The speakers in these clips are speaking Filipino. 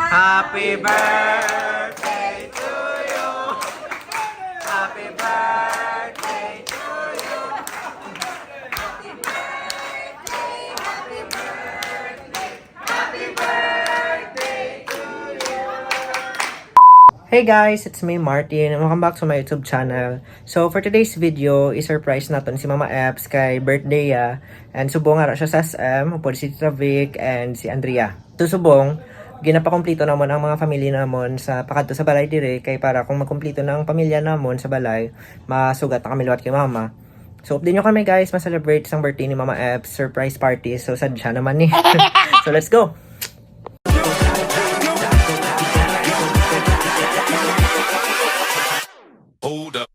Happy birthday to you. Happy birthday to you. Happy birthday, happy birthday, happy birthday to you. Hey guys, it's me Martin. Welcome back to my YouTube channel. So for today's video, i-surprise natin si Mama Eps kay birthday ya. And subong nga ra siya sa SM, upod si Tita Vic and si Andrea. So subong, ginapakomplito namon ang mga pamilya namon sa pakadto sa balay dire kay para kung magkumpleto na ang pamilya namon sa balay, masugat na kami luwat kay Mama. So update nyo kami guys, ma-celebrate isang birthday ni Mama Eps, surprise party. So sadya naman ni. So let's go. Hold up.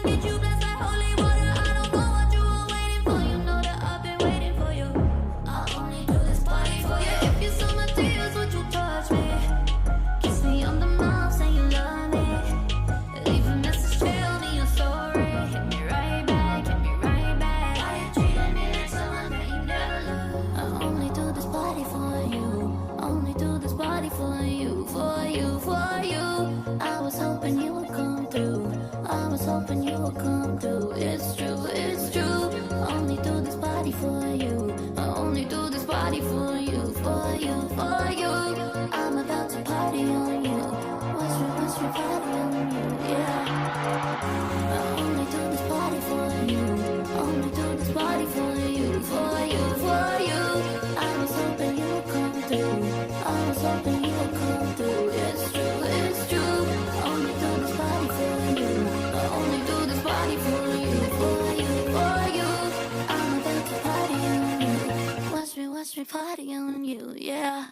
Get you blessed like holy water. was hoping you would come through. It's true, it's true. I only do this party for you. I only do this party for you, for you, for you. I'm about to party on you. What's your party on you? Yeah. I only do this party for you. Only do this party for you, for you, for you. I was hoping you would come through. I was hoping you would come through. It's true, it's true. Only do this party for you. I only do this party for you, for you, for you. I'm about to party on you. Watch me party on you, yeah.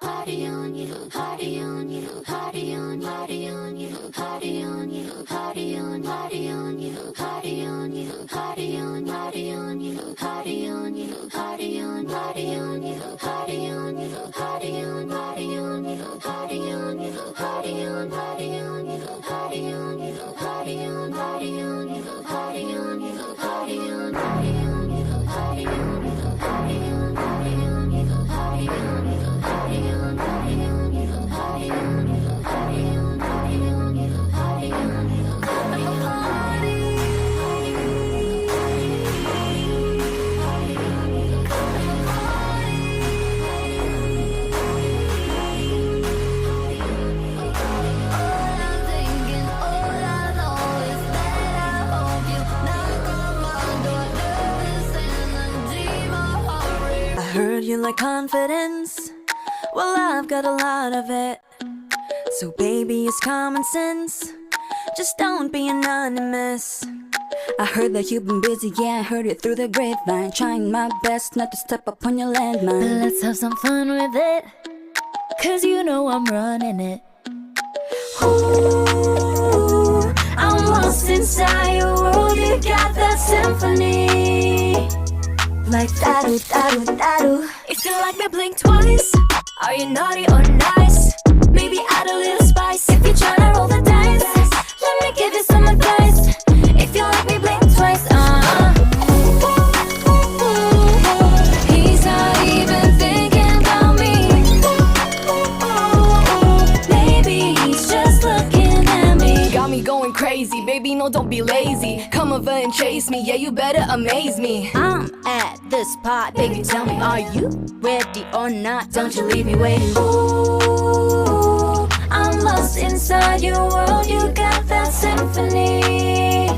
Party on you, party on you, party on, party on you, party on you, party on, party on you, party on you, party on, party on you, party on you, party on, party on you, party on you, party on, party on you, party on you, party on, party on you, party on you, party on, party on you, party on you, party on, party on you, party on you, party on, party on you, party on you. I heard you like confidence. Well, I've got a lot of it. So baby, it's common sense. Just don't be anonymous. I heard that you've been busy, yeah, I heard it through the grapevine. Trying my best not to step up on your landmine. Let's have some fun with it, 'cause you know I'm running it. Ooh, I'm lost inside your world, you got that symphony. Like da-do, da-do, da-do. If you like me, blink twice. Are you naughty or nice? Maybe add a little spice. If you're tryna roll the dice, let me give you some advice. If you like me, blink twice. He's not even thinking about me. Maybe he's just looking at me. Got me going crazy, baby, no, don't be lazy. Come over and chase me, yeah, you better amaze me. I'm at the spot, baby, tell me, are you ready or not? Don't you leave me waiting. Ooh, I'm lost inside your world, you got that symphony.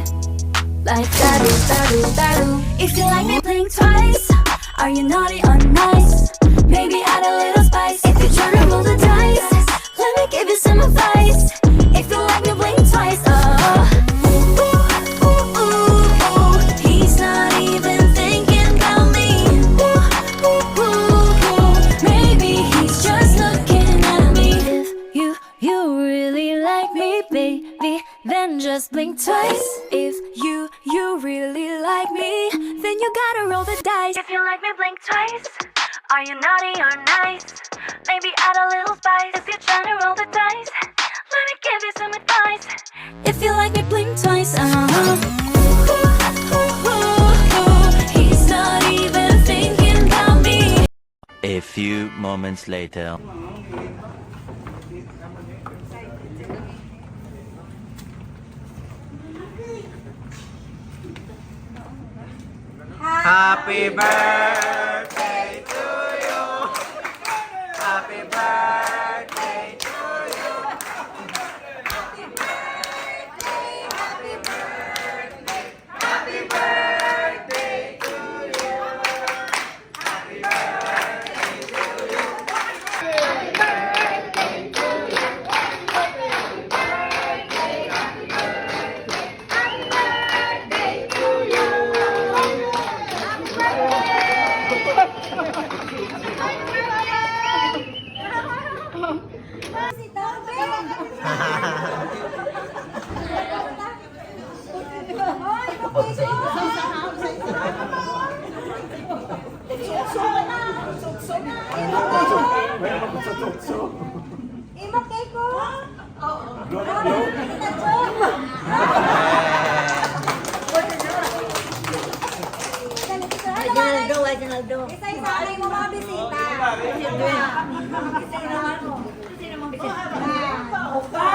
Like da-do, da-do, da-do. If you like me, blink twice. Are you naughty or nice? Maybe add a little spice. If you're trying to roll the dice, let me give you some advice. If you like me, blink twice. He's not even thinking about me. Maybe he's just looking at me. If you really like me, baby, then just blink twice. If you really like me, then you gotta roll the dice. If you like me, blink twice. Are you naughty or nice? Maybe add a little spice. If you're trying to roll the dice, let me give you some advice. If you like me, blink twice. He's not even thinking about me. A few moments later. Happy birthday to you. Happy birthday to you. Happy birthday, happy birthday, happy birthday to you. Happy birthday to you. Happy birthday to you. Happy birthday, happy birthday, happy birthday to you. Imakay ko. Ginaldo. Isa-isa na yung mga bisita. Sino naman mo? Sino naman bisita? Opa!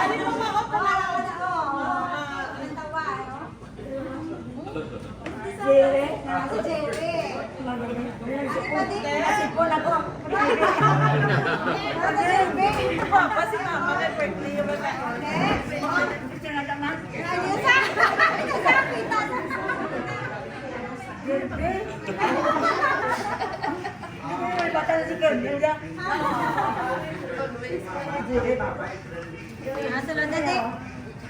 Ano naman ako? Sunod na din.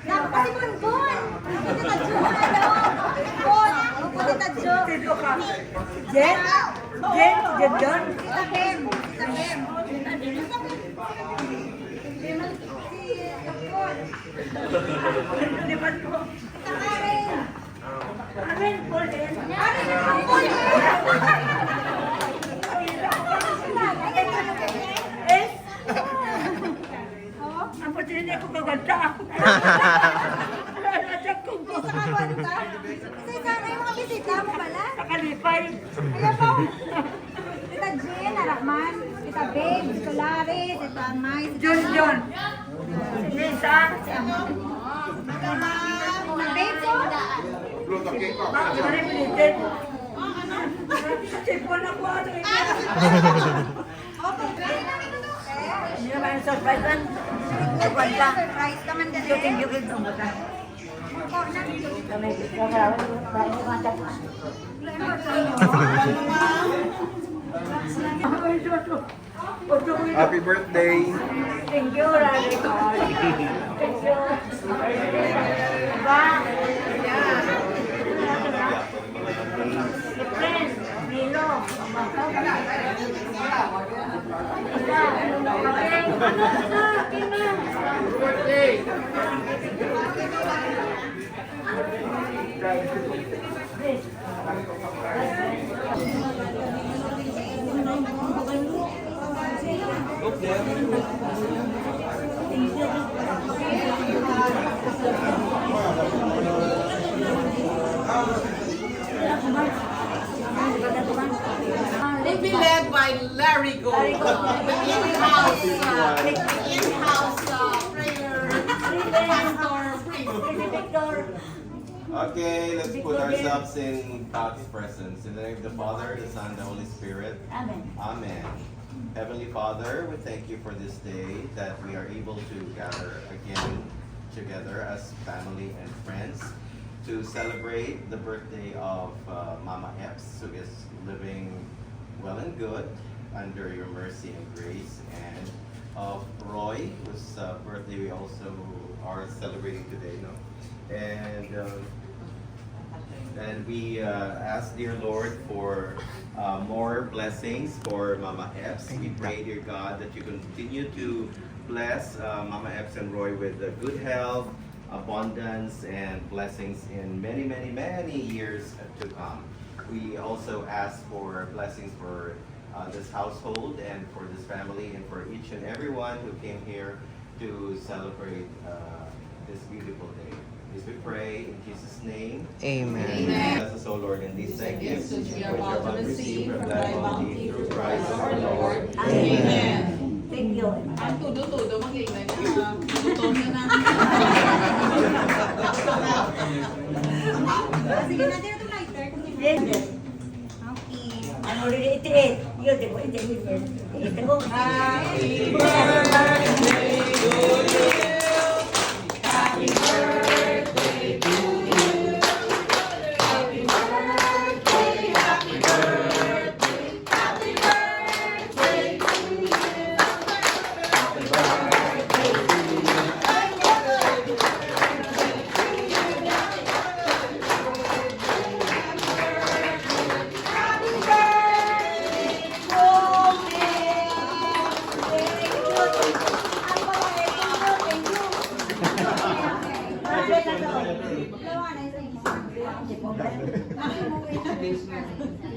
Naku, kasi Bonbon. Puti tadyo mo na daw. Bon, puti tadyo. Sino ka? Jen? Jen? Jen John? Tita Bem. Tita Bem. Lipat ko. Tita Karen. Amen, Paul din. Karen, ang Bon. Eh? Ang pati hindi ko kaganda. Nasyak ko po. Isa ka kwanta. Kasi sana yung mga bisita mo pala. Nakalipay. Ayan po. Tita Jen, Arakman. Tita Babe, Tita Larry, Tita May, Tita John John. Si Lisa. Tita Babe po. Bakit mo rin pilitin? Sipon ako ato. Hindi naman yung surprise lang. Nagwanta. Surprise naman din. Yukin-yukin ang bata. Kami, kakarawin. Bakit mo kanta po? Happy birthday! Thank you, Rally. Thank you. Ba? Friends, Milo. Will be led by Larry Go. The in-house prayer pastor priest. Okay, let's put ourselves in God's presence. In the name of the Father, the Son, and the Holy Spirit. Amen. Amen. Heavenly Father, we thank you for this day that we are able to gather again together as family and friends to celebrate the birthday of Mama Epps, who is living well and good under your mercy and grace, and of Roy, whose birthday we also are celebrating today. And we ask, dear Lord, for more blessings for Mama Epps. We pray, dear God, that you continue to bless Mama Epps and Roy with good health, abundance, and blessings in many, many, many years to come. We also ask for blessings for this household and for this family and for each and everyone who came here to celebrate this beautiful day. This we pray in Jesus' name. Amen. Bless us, O Lord, in these thank gifts which we are about to receive from thy bounty through Christ our Lord. Amen. Thank you. Ang tudo-tudo, mag-ingay na. Tudo na. Sige na, dito lighter. Yes. Okay. Ano rin itiit? Yun, di ko, hindi. Ito ko. Happy birthday to you. Happy birthday to you. Happy birthday, happy birthday, happy birthday to you. Happy birthday to you.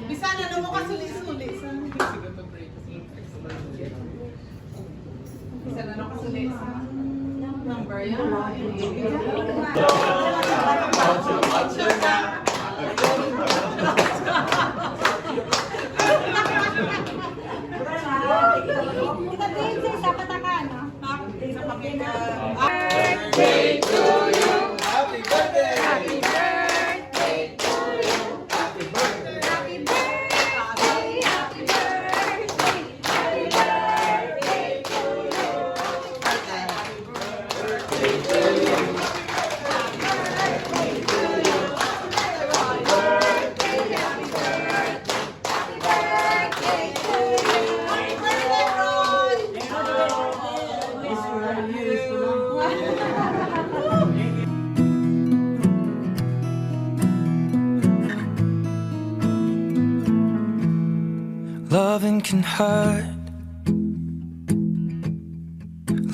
Bisa na mo kasuli-suli. Bisa na kasuli. Number yan. Kita Babe, sa patakan, no? Birthday to you. Happy birthday! Happy birthday to you. Happy birthday, happy birthday, happy birthday to you. Happy birthday to you. can hurt.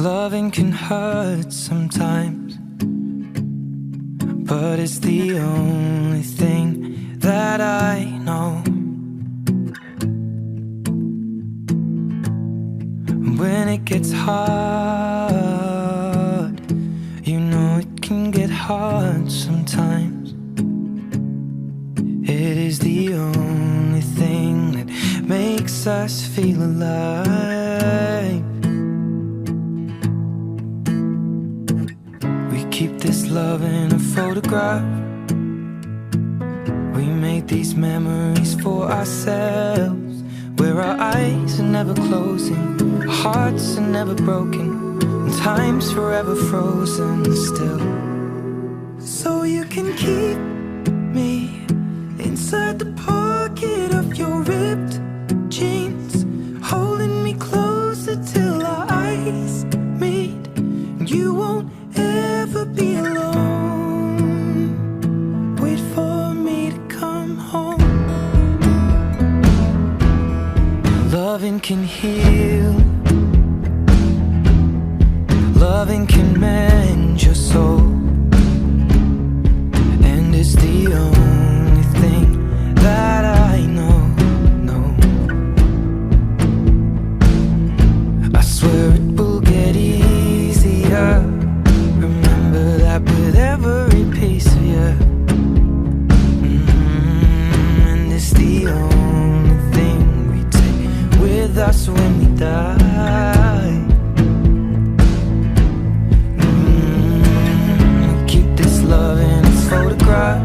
Loving can hurt sometimes, but it's the only thing that I know. When it gets hard, you know it can get hard sometimes. It is the only thing that makes us feel alive. We keep this love in a photograph. We make these memories for ourselves, where our eyes are never closing, our hearts are never broken, and time's forever frozen still. So you can keep me inside the pocket of your ripped jeans, holding me closer till our eyes meet, and you won't ever be alone. Wait for me to come home. Loving can heal, loving can mend your soul, and it's the only thing that I know. I swear it will get easier. Remember that with every piece of you. And it's the only thing we take with us when we die. We keep this love in its photograph.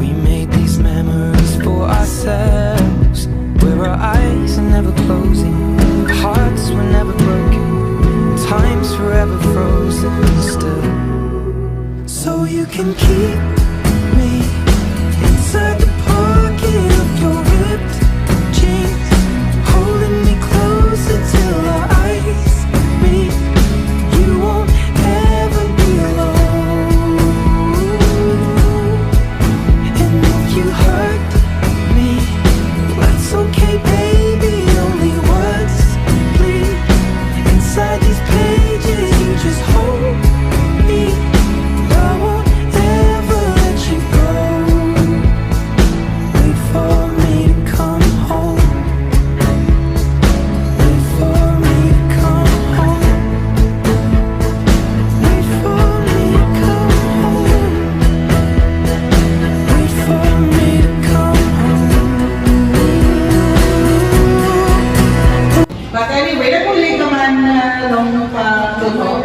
We made these memories for ourselves, where our eyes are never closing, our hearts were never broken, time's forever frozen still. So you can keep me inside the pocket of your ripped jeans, holding me closer till our eyes meet. You won't ever be alone. And if you hurt me, that's okay, baby. Only words bleed inside these pages. You just hold me, and I won't ever let you go. Wait for me to come home. Wait for me to come home. Wait for me to come home. Wait for me to come home. But anyway, nakulit naman nung pagtuto.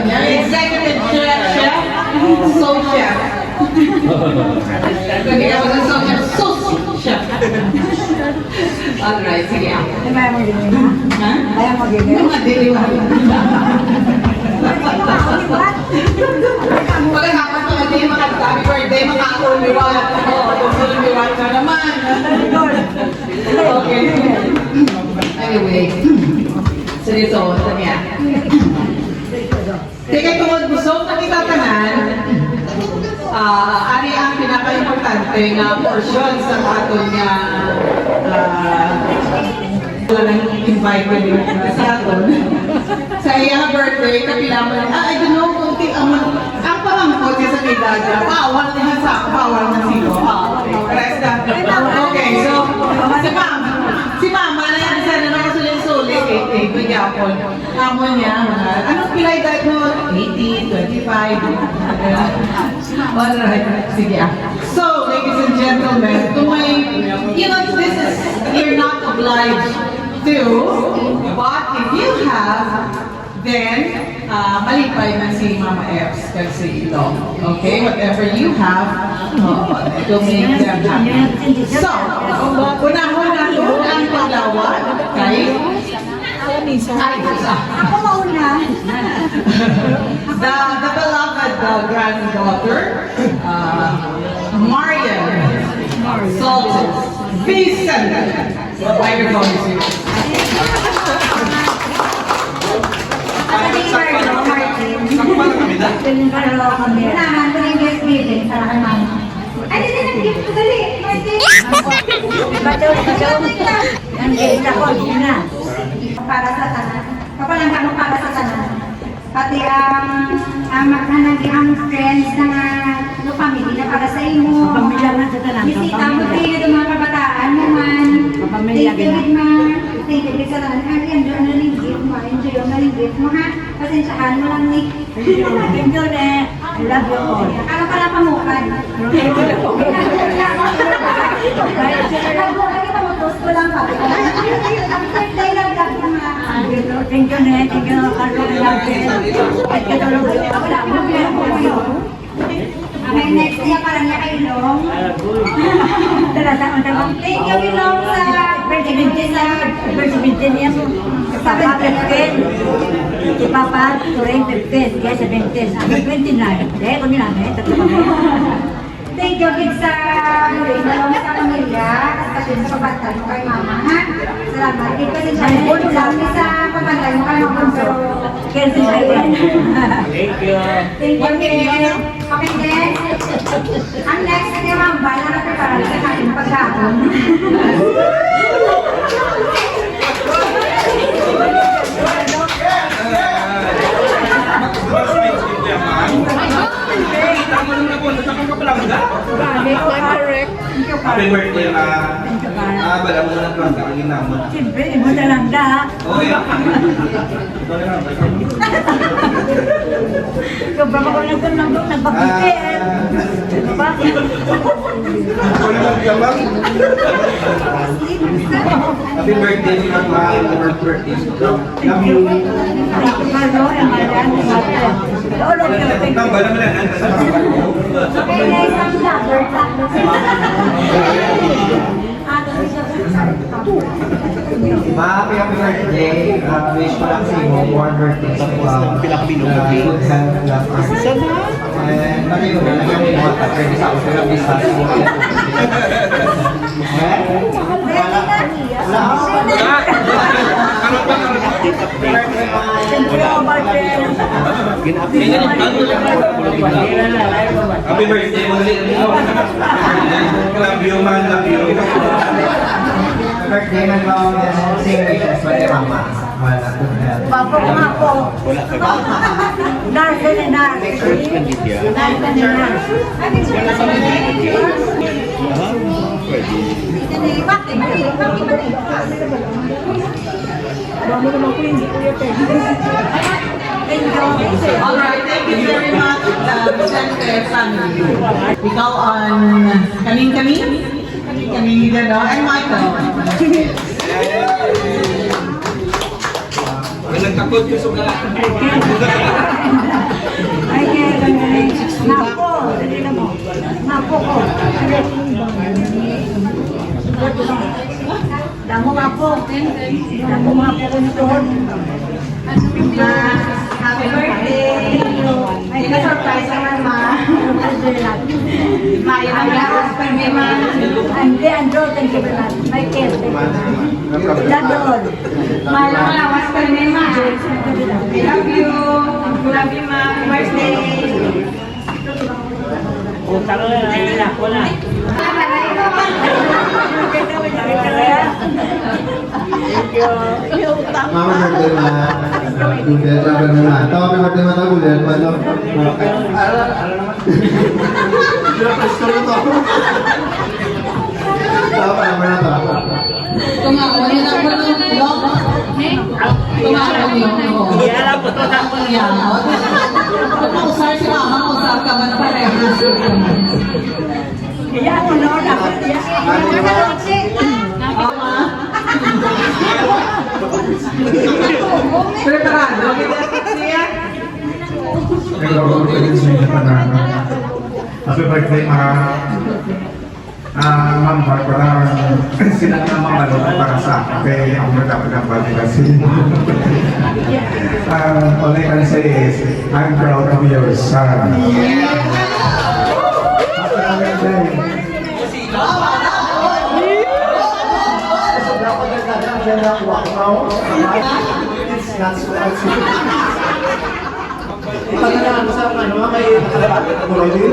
Yung executive chef, sous chef. Hindi ka ba sa sous chef? Alright, sige. Ayaw mo gini na? Ha? Ayaw mo gini? Mga diliwan. Pagkatapos ng hindi makatabi birthday, makakauliwan. Makakauliwan ka naman. Okay. Anyway, seryoso, sabi yan. Teka, tungod busog na kitatanan, ari ang pinaka-importante na portion sa aton nga wala nang invite ko din sa aton. Sa iyang birthday, kapilaman, I don't know kung ang pamangkot niya sa Nidaga, bawal niya sa bawal na silo. Okay, so, si Mama na yan, sana nakasulit-sulit, 88, magyapon. Amo niya, anong pilay dahil mo? 80, 25. Alright, sige. So, ladies and gentlemen, you know, this is, you're not obliged to, but if you have, then, malipay na si Mama Eps kasi ito. Okay, whatever you have, it will make them happy. So, unahon natin ang paglawat kay Ako mauna. the beloved granddaughter, Marian Sultan Vincent. Microphone is yours. Kailangan ko ng gift giving para kay Mama. Ay, hindi na gift ko dali. Para sa tanan. Kapalangga mo para sa tanan. Pati ang friends na family na para sa imo. Pamilya na sa tanan. Bisita mo tayo ng mga kabataan mo man. Pamilya Thank you, ma. Thank you sa tanan. Enjoy na rin gift mo. Enjoy na rin gift mo, ha? Pasensyahan mo lang, Nick. Thank you, ne. I love you all. Ano pala pamukan? Nag-toast ko lang pa. Ang birthday lang lang mga. Thank you, ne. Thank you, Carlo. I love you. At katulog ko. Wala mo, okay, next niya parang niya kay Ilong. Thank you, Ilong, sa birthday sa Birthday niya mo. Papa, 15. Si Papa, turing 15. Kaya 17. Ako 29. Dahil ko nila, tatlo kami. Thank you, kids, sa Ilong sa pamilya. Kasi sa pabantay mo kay Mama, ha? Salamat. Kid, kasi siya lang sa pabantay mo kay Mama. Kaya si Sayan. Thank you, Kid. Okay, then. Ang next ni Mamba na naprepara sa ating pagkakon. Happy birthday, ma. Bala mo na lang kakain naman. Siyempre, mo na lang da. Okay. Sobrang ako nagpapikit. Bakit? Happy birthday, ma. Happy birthday. Love you. Carlo, ang alam ni Mata. Lolo, Bala mo na lang. Okay, guys, ang vlogger. Ma, happy birthday. Wish ko lang sa iyo, born birthday. Good health, love, peace. And pati yun, nalagyan mo yung mga pwede sa ako, pero bisa sa mga Happy birthday, muli. Love you, man. Love you. birthday man mo, same wishes pa ni Mama. Wala, good health. Papa ko nga po. Nasa na na. Nasa na na. Alright, thank you very much, Vicente family. Ikaw ang kaning-kaning? Kaning-kaning gano'n. And Michael. Nagtakot ko sa mga. Ay, kaya ganyan. Napo. Dali na mo. Napo ko. Damo nga po. Damo nga po ko nito. Happy birthday! Ay, ka-surprise naman, ma. Maya na lakas pa may ma. Hindi, Andrew, thank you very much. Michael, thank you very much. Dadon. Maya na lakas pa may ma. I love you. Love you, ma. Happy birthday! Utang na, naiiyak ko na. Mama birthday ma. Gulen, sabi mo na. Ito, happy birthday ma. Gulen, ma. Gusto mo to. Ito, parang mo na to. Tumawa niya na po ng vlog. Tumawa niya ako. Yan po, tutang ko niya. Mausar si Mama, mausar ka ba na parehas? Kaya ako, no, dapat yan. Preparado, siya. Happy birthday, Ma'am Barbara. Sila na mga para sa akin. Kaya ako nagkapagambali kasi. All I can say is, I'm proud of your son. Happy birthday. It's not so Pagkakala sa ano, may nakalabat at kulay din.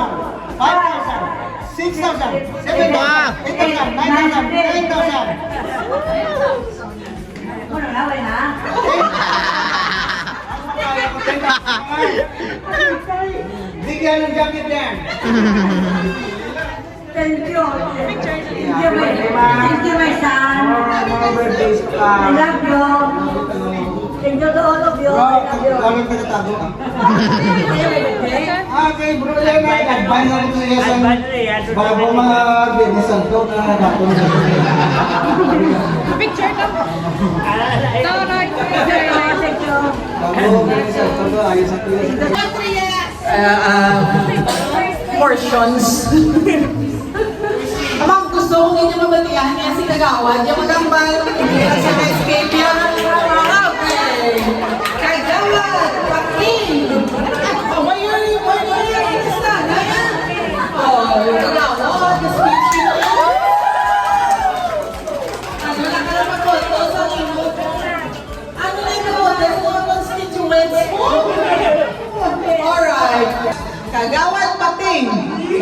5,000, 6,000, 7,000, 8,000, 9,000, 10,000. yellow jacket there. Thank you. Thank you, my son. Mga birthdays I love you. Thank you to all of you. I love you. Lagi ka natago ka. Okay, bro, yan ay advance na rin siya sa bago mga businessan ko na dapat na. Picture ka. No, right. Thank you. Bago businessan ko na ayos sa Portions. Amang gusto kong inyo mabatian niya si Kagawad. Yung magambal, sa escape yan. Okay. Kagawad, Joaquin. Oh, why are you sister? Oh, Kagawad, the speech you know. Ano na ka na mag-photo sa imo? Ano na ikaw? There's more constituents mo? Alright. Kagawad Pating,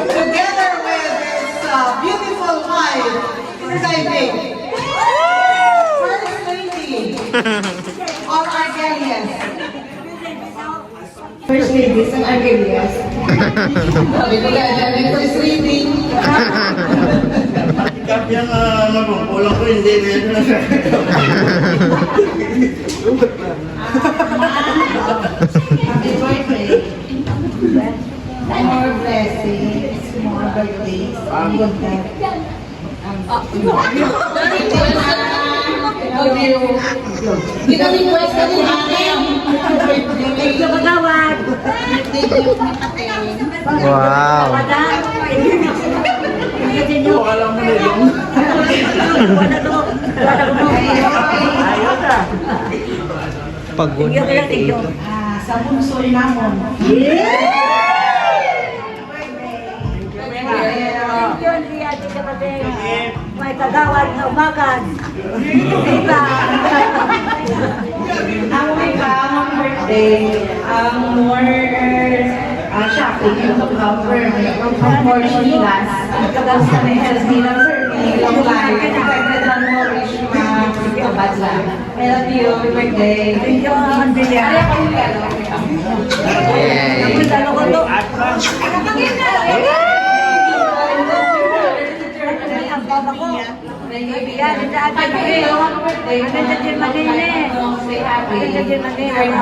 together with his beautiful wife, Saibig. First lady of Argelius. First lady sa Argelius. Sabi ko kaya first lady. Kap yung magumpulong ko, hindi na yun na siya. Happy birthday. More blessings, more birthdays, good health. Hindi na request ka din natin. Thank you, Kagawad. Wow. Alam mo na yun. Pagod. Sa bunso ni Namon. May Kagawad na umagan. Diba? Ang may ang birthday, ang more shopping yung cover from more chilas. Kapag sa may health nila, long life. Depende lang mo, wish kabad lang. I love you, happy birthday. Thank you, Andrea. Napundalo ko to. Ang baba ko. Yan, sa atin ko. Maganda din mag-inis. Maganda din mag-inis.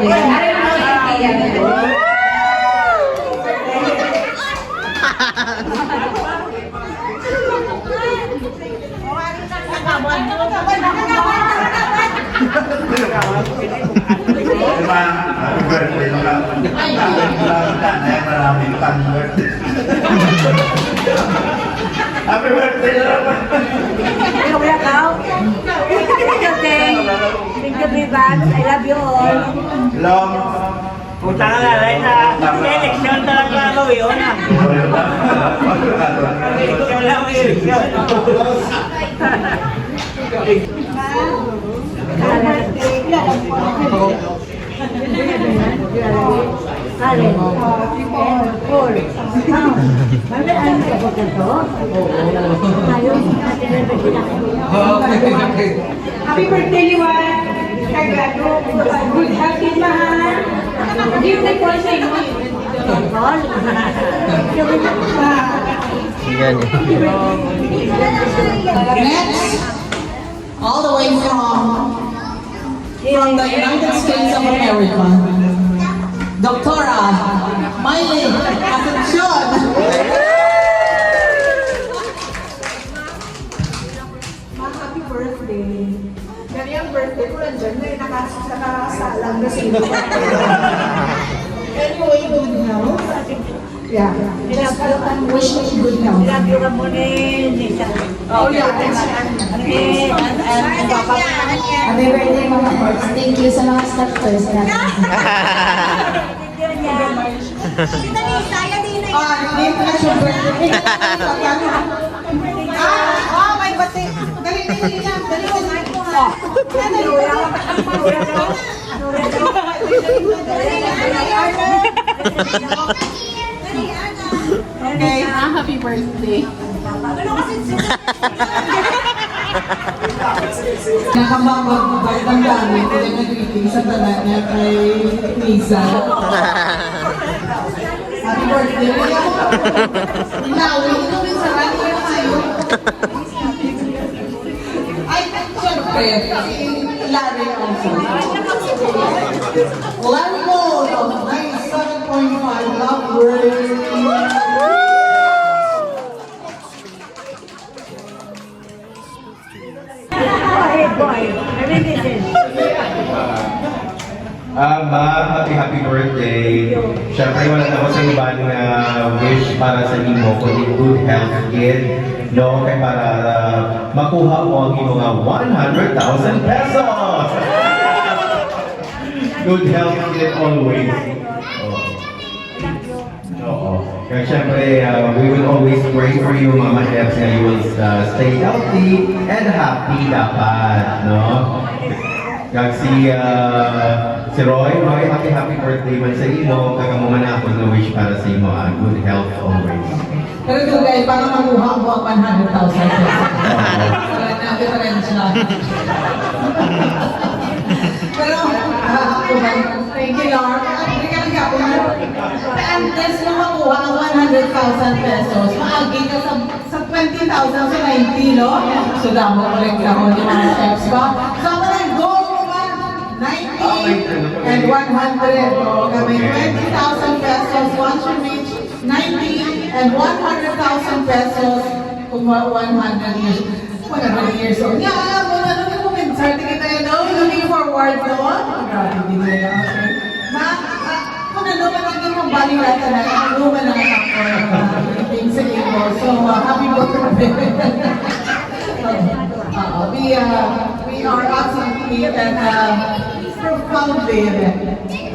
Diba? Happy birthday naman. Maraming pang birthday. Happy birthday naman. Hello, welcome. Thank you, Teng. Thank you, Vivan. I love you all. Long. Punta ka na rin sa eleksyon talaga gawin yun ah. Eleksyon lang, eleksyon. Alin? Paul. Ano ang sagot to? Ayun, Happy birthday, Liwan! Kagado, good happy mahal. Give the call sa inyo. Yan eh. Next, all the way from the United States of America, Doctora Miley Asuncion. Happy birthday. Yan yung birthday ko nandiyan na nakasalang na sila. Anyway, good health. Yeah. Wish me good health. Love you ka muna Nisa. Oh, yeah. Happy birthday, Mama Forbes. Thank you sa mga staffers natin. Name na siya birthday. May bati. Dali lang. Okay. Happy birthday. Nakamabag ang dami ko na nag-greeting sa tanan niya kay Liza. Happy birthday. Ilawi, ito yung sarang ko na kayo. Ay, syempre, Larry also. Larry Gold of 97.5 Lovebird. Ma, happy birthday. Siyempre, wala naman sa iba na wish para sa imo kundi good health kid. No, kay para makuha mo ang imo nga 100,000 pesos. Good health kid always. Oo. Kaya siyempre, we will always pray for you, Mama Eps, na you will stay healthy and happy dapat, no? Kag si Roy, happy birthday man sa imo, kag mo man ako na wish para sa imo, good health always. Pero ito guys, para makuha mo ang 100,000 pesos. Wala na, difference na. Pero, thank you, Lord. Hindi ka nagkapon mo. Unless na makuha ang 100,000 pesos, maagi ka sa 20,000 sa 90, no? So, damo ulit ako ni mga steps ko. So, ako na goal naman, 90 and 100. No? Kami 20,000 pesos once you reach 90 and 100,000 pesos kung 100 years. 100 years old. Yeah, alam mo, sorry kita yun, no? Looking forward, no? Grabe din nila. Kung ano man ang iyong balilata na, ano man ang things sa iyo. So, happy birthday. We are absolutely and profoundly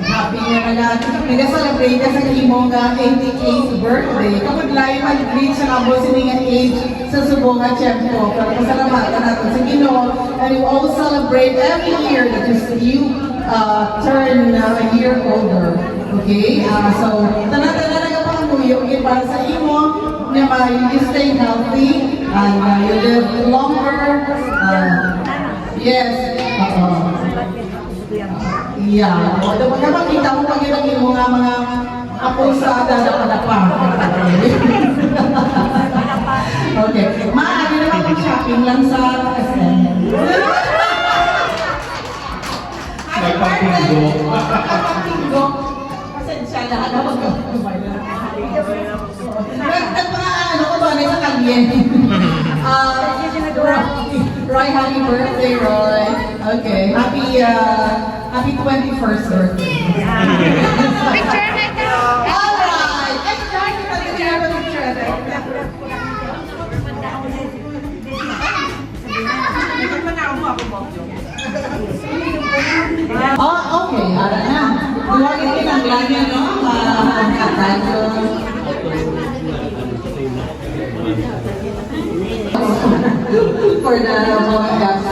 happy na nag-celebrate ka sa imong 88th birthday. Kapag layo mag-reach sa kabo siningan age sa subong at tiyempo. Pero pasalamatan natin sa Ginoo. And we always celebrate every year that you turn a year older. Okay? So, tanan-tanan na ka pangamuyo. Okay, para sa imo, you stay healthy and you live longer. Yes. Yeah. Kapag kita mo pag ilagay mo nga mga apulsada na padapa. Okay. Maaari naman mag-shopping lang sa SM. Nagpapingo. Nagpapingo. Pasensya na. Ano mag-kumay na? Ano ko ba? Sa kalye. Roy, happy birthday, Roy. Okay. Happy 21st birthday. Picture na ito. Alright. Picture. Oh, okay. Ara na. Duwagin kinanglan niya, no? Ang katanyo. For the Moegas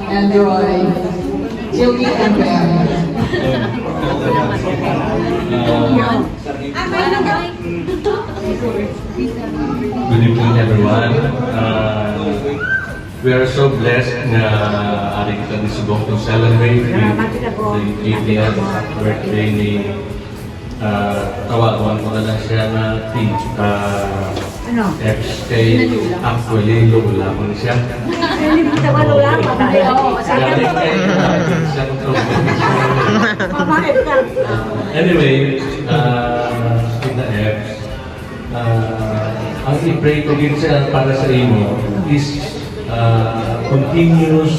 and Roy, Joey and Bam. Good evening, everyone. We are so blessed na ari kita nisubok to celebrate the 80th birthday ni tawagan ko na lang siya na FK, actually lola ko na siya. Hindi mo tawa lola pa tayo. Anyway, Tita Fs, ang i-pray ko din siya para sa imo is continuous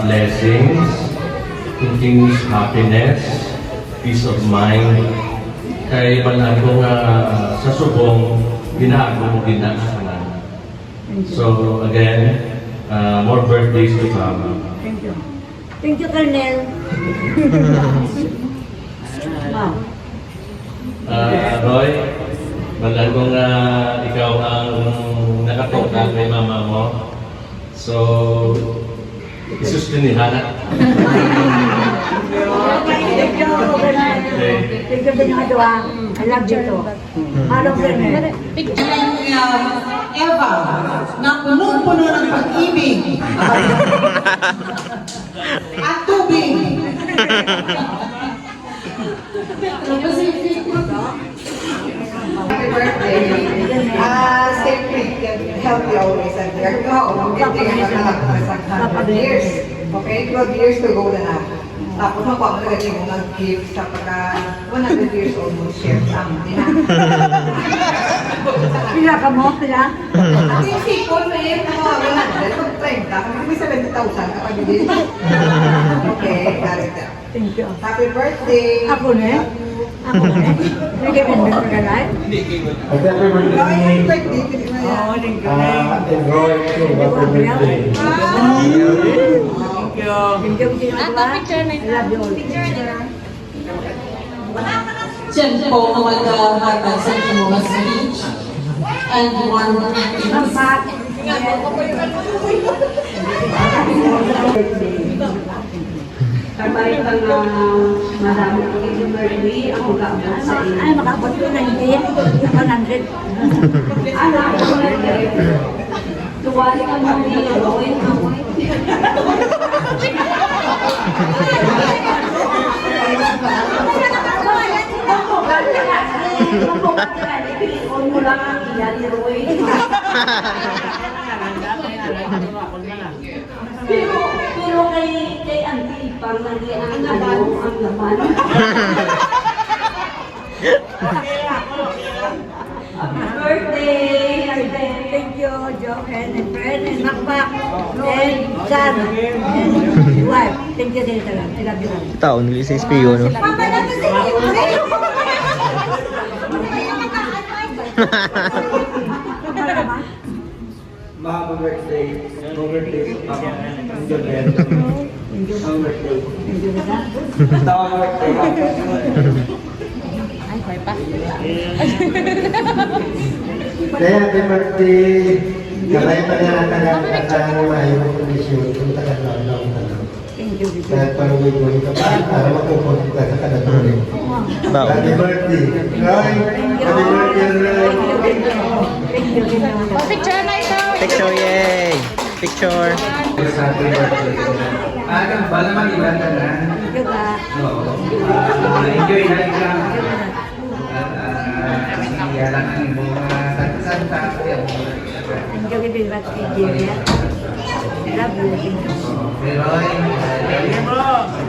blessings, continuous happiness, peace of mind. Kaya balaan ko nga sa subong, ginaago mo ginaasanan. So again, more birthdays to come. Thank you. Thank you, Colonel. Roy, balaan ko nga ikaw ang nakatungkal kay mama mo. So, isusunihan. Thank you din yung adoa. I love you too. Hello, Colonel. Eva, na punong-puno ng pag-ibig at tubig. Happy birthday. Stay fit and healthy always. And there you go. 100 years. Okay, 12 years to go na na. Tapos magpapalagay mo ng gift sa pagka 100 years old mo share ang Pila ka mo, pila? At yung sipon na yun, 100, 30, kami may 70,000 kapag hindi. Okay, got it. Thank you. Happy birthday. Ako na? Ako na? Nag-remember ka live? Happy birthday. Happy birthday. Pwede mo yan. Enjoy to happy birthday. Thank you. Picture na I love you all. Diyan po mag-hatag sa inyong mga speech and warm Kabay ka nga marami ang inyong birthday, ako kaabot sa iyo. Ay, makaabot ko 90, 100. Ano, tuwali ka mo dito, gawin ako. Pero kay Auntie, parang hindi ang laman. Happy birthday! Thank you, Jochen and friend and Makmak and Chan and wife. Thank you din talaga. I love you. Taon, nili sa SPO, no? Papa na to sa iyo. Happy birthday. Happy birthday. Enjoy it. Happy birthday. Happy birthday. Happy birthday. Kabay pa na ang mahirap kondisyon kung tagal-lang ka lang. Dahil panuwi mo ito para mapupunta ka sa kanatuloy. Happy birthday. Roy! Happy birthday, Roy! Picture na ito. Picture, yay! Picture. Happy birthday. Ang bala mag-ilan ka na. Enjoy na ikaw. Iya lang ang mga santa. Thank you, baby. I love you. Roy,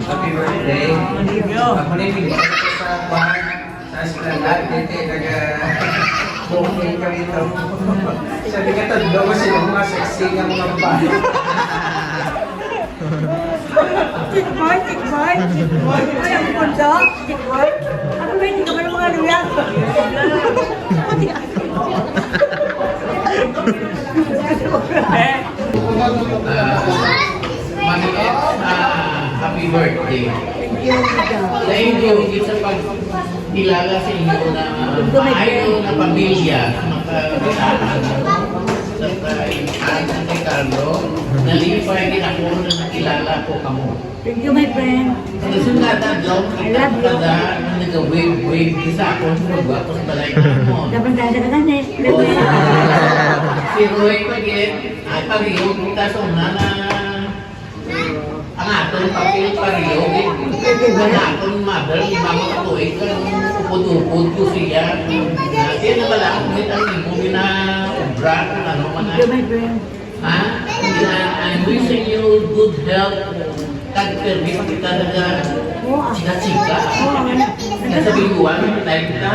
happy birthday. Ako na yung sa bar, sa eskwela, dito nag-booking kami ito. Sabi ka tanda ko sila mga sexy ng mga babae. Tikboy. Ay, ang punto. Tikboy. Ako ba hindi ka ba ng mga luya? Mamiit, happy birthday. Thank you sa pagkilala sa inyo na maayo na pamilya makakasaan sa kaibigan ni Carlo. Nalipay din ako na nakilala ko kamo. Thank you, my friend. Nasundan daw, nag-wave sa ako sa pagwapo sa balay mo. Dapat dada ka na Si Roy Pagit, ay pariyo, kita sa una na ang atong papel pariyo. Ang atong mother, mama katuig, upod-upod ko siya. Siya na pala, ngunit ang imo gina-ubra kung ano man. Ha? I'm wishing you good health. Kag-permit kita na chika-chika. Nasa biluan, tayo kita.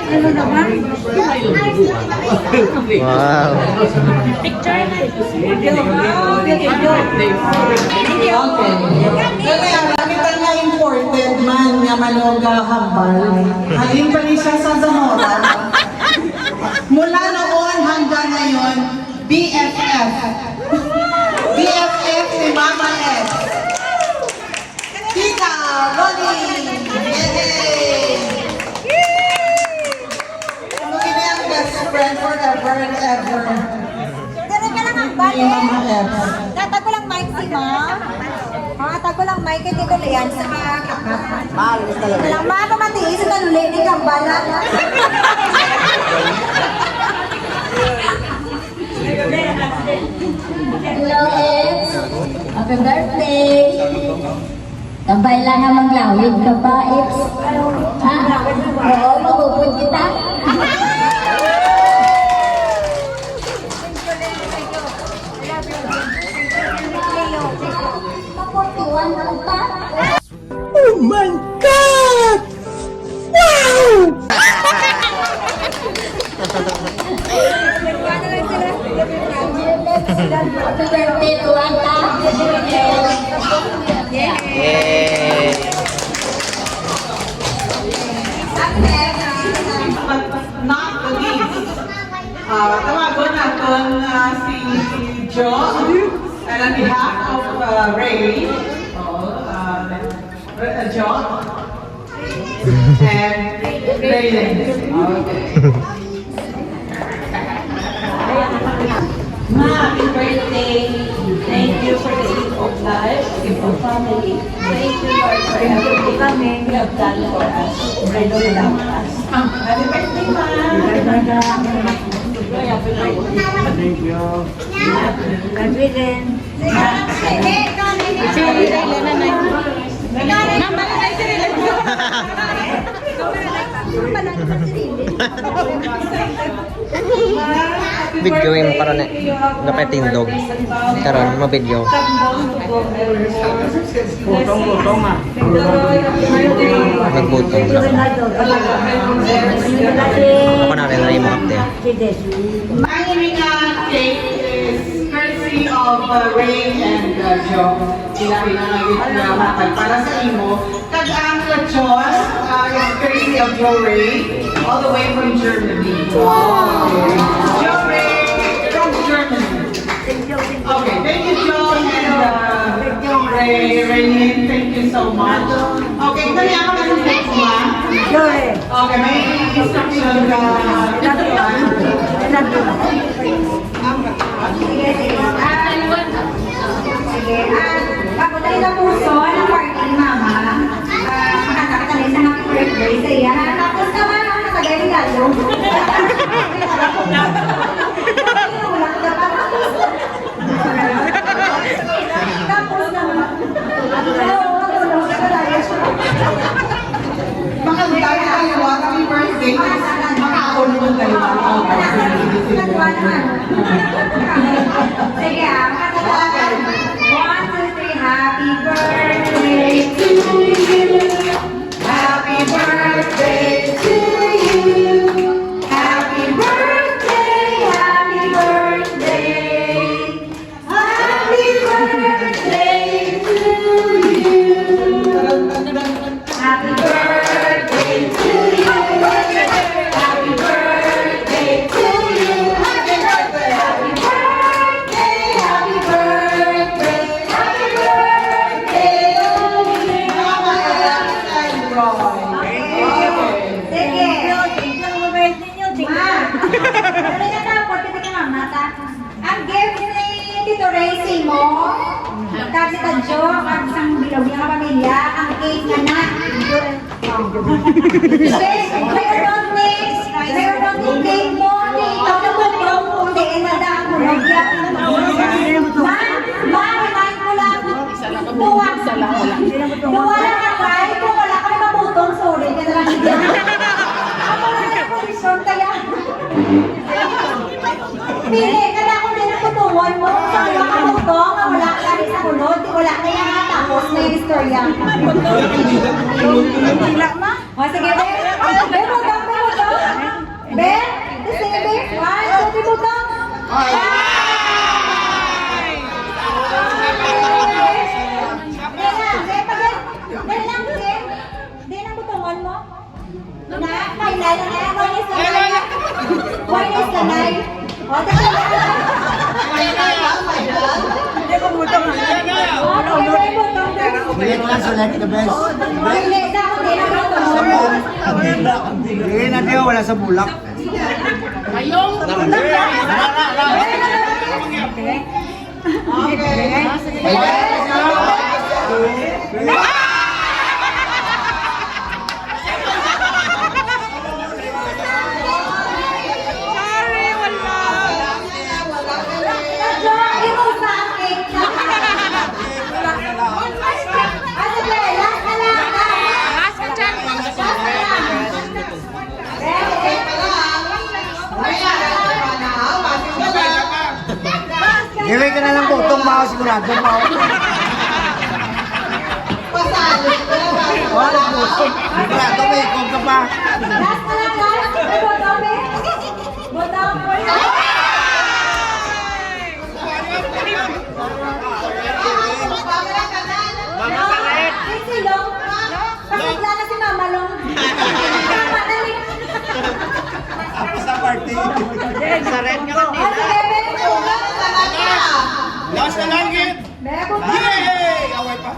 Ano naman? Wow. Picture na ito. Kaya kami pa nga imported man nga manoga hambal. Halin pa rin siya sa Zamora. Mula noon hanggang ngayon, BFF. BFF si Mama S. Tita Ronnie. Yay! Looking at best friend forever and ever. Ganun ka lang ang Ni balik. Mama F. Tatag ko lang mic si Ma. Tatag ko lang mic, hindi ko liyan sa mga kakat. Maalis talaga. Walang mga kamatiis, ito nulinig ang bala. Hello, it's Happy birthday! Tambay lang nga manglawid ka ba, Ex? Ha? Oo, magupod kita. Maputuan ka pa? Oh my God! Wow! Happy birthday to Anta. Yay! But not the least, tawagon natin si John, and on behalf of Ray, John, and Raylan. Happy birthday. Thank you for the gift of life, gift of family. Thank you, Lord, for everything you have done for us. Pray without us. Happy birthday, Ma. Happy birthday. Thank you. Happy Videoin mo karon eh. Dapat tindog. Karon mo video. Putong ah. Nagbutong lang. Ako na rin na yung mga update. My cake is courtesy of Ray and Joe. Sila pinangagit na matag para sa imo. Kag ang lechon is courtesy of Joe Ray, all the way from Germany. Wow! Joe Ray from Germany. Okay, thank you, Joe and Ray, thank you so much. Okay, kami ako na yung next one. Okay, may instruction ka. Ako tayo na puso, ng party ni Mama. Makakakita tayo sa happy birthday sa iya. Tapos naman, ang nakagay ni Galo. Tapos naman, Makagaya kayo, happy birthday. Makakulong kayo. sige makakatawagan. 1, 2, 3, happy birthday to you. Happy birthday to you. Happy birthday, happy birthday. Happy birthday to you. Happy birthday to you. Happy birthday to you. Happy birthday, happy birthday, happy birthday, happy birthday Sige. Thank you, birthday niyo. Ma. Dali na dapat, hindi ka mamata. Ang gift ni Tito Ray Simo, kasi ta Jo, ang isang bilog niya pamilya, ang cake nga na. Mayroon ng cake mo, ito na butong, kundi inada ang bulogya. Ma, remind ko lang, duwa lang ang kay, kung wala kami mabutong, sorry, ka na lang hindi. Ako lang na posisyon, kaya. Pili ka na kung din ang putungon mo, sa wala ka butong, wala ka rin sa kulod, wala na yan tapos na yung istorya. Wala ma? O sige, be. Be, butong. Be, sige, be. 1, 2, 3, butong. Di na butongon mo? Na, kailala na, wanis na nai. Wanis na nai. O, teka na. Hindi ko butong. Hindi na select the best. Hindi na ako, di na butongon. Hindi na diyo, wala sa bulak. ako sigurado pa ako. Pasalo. Wala po. Sigurado may ikong ka pa. Last na lang, guys. May botong, eh. Botong po yan. Mama sakit. Ay, silong. Pasigla na si Mama Long. Mama, dali. Ako sa party. Sa red nga Ay, sige, may sugat. Last na lang yun. Bebo pa. Yay! Away pa.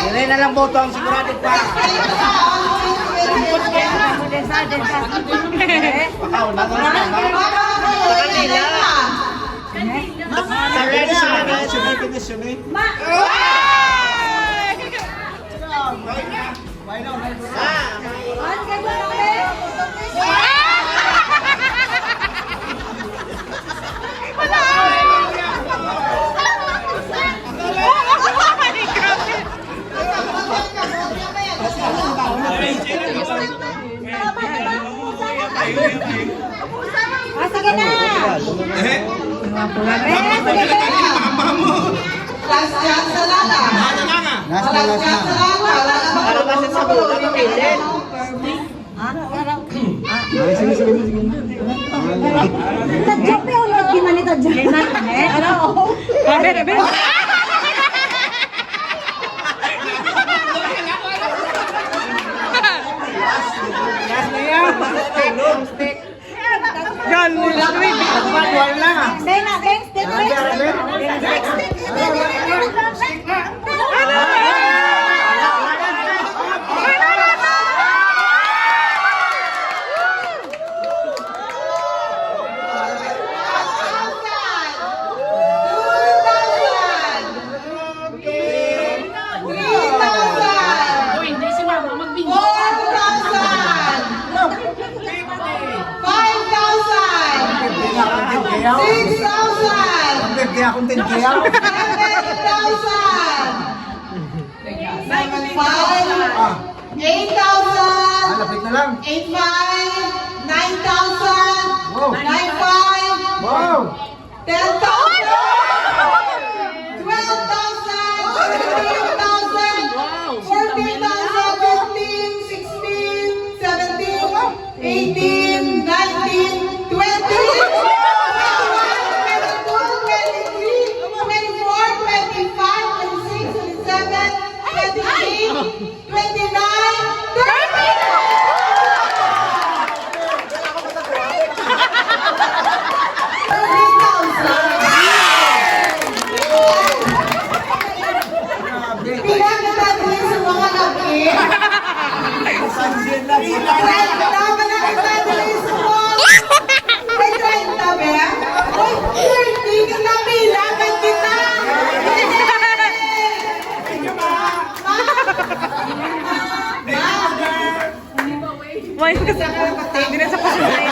Hindi na lang botong, sigurado pa. Pakaw, nasa na. Sa red sunay, sunay, sunay, sunay. Sige na! Last chance na lang. Last na, last na. Palabas sa bulo ni Piden. Tadjak pa yung lord gimana tadjak? Ano? Abe. Say na, thanks, Hindi si Mama magbingo. 4,000! 5,000! 6,000! Hindi akong tindiyaw. 7,000! 8,000! Lapit na lang. 8,500! 9,000! Wow. 9,500! Wow! 10,000! 12,000! 13,000! 14,000! 15,000! 16,000! 17,000! 18,000! 19,000! 20,000! Hindi na sa pasunay.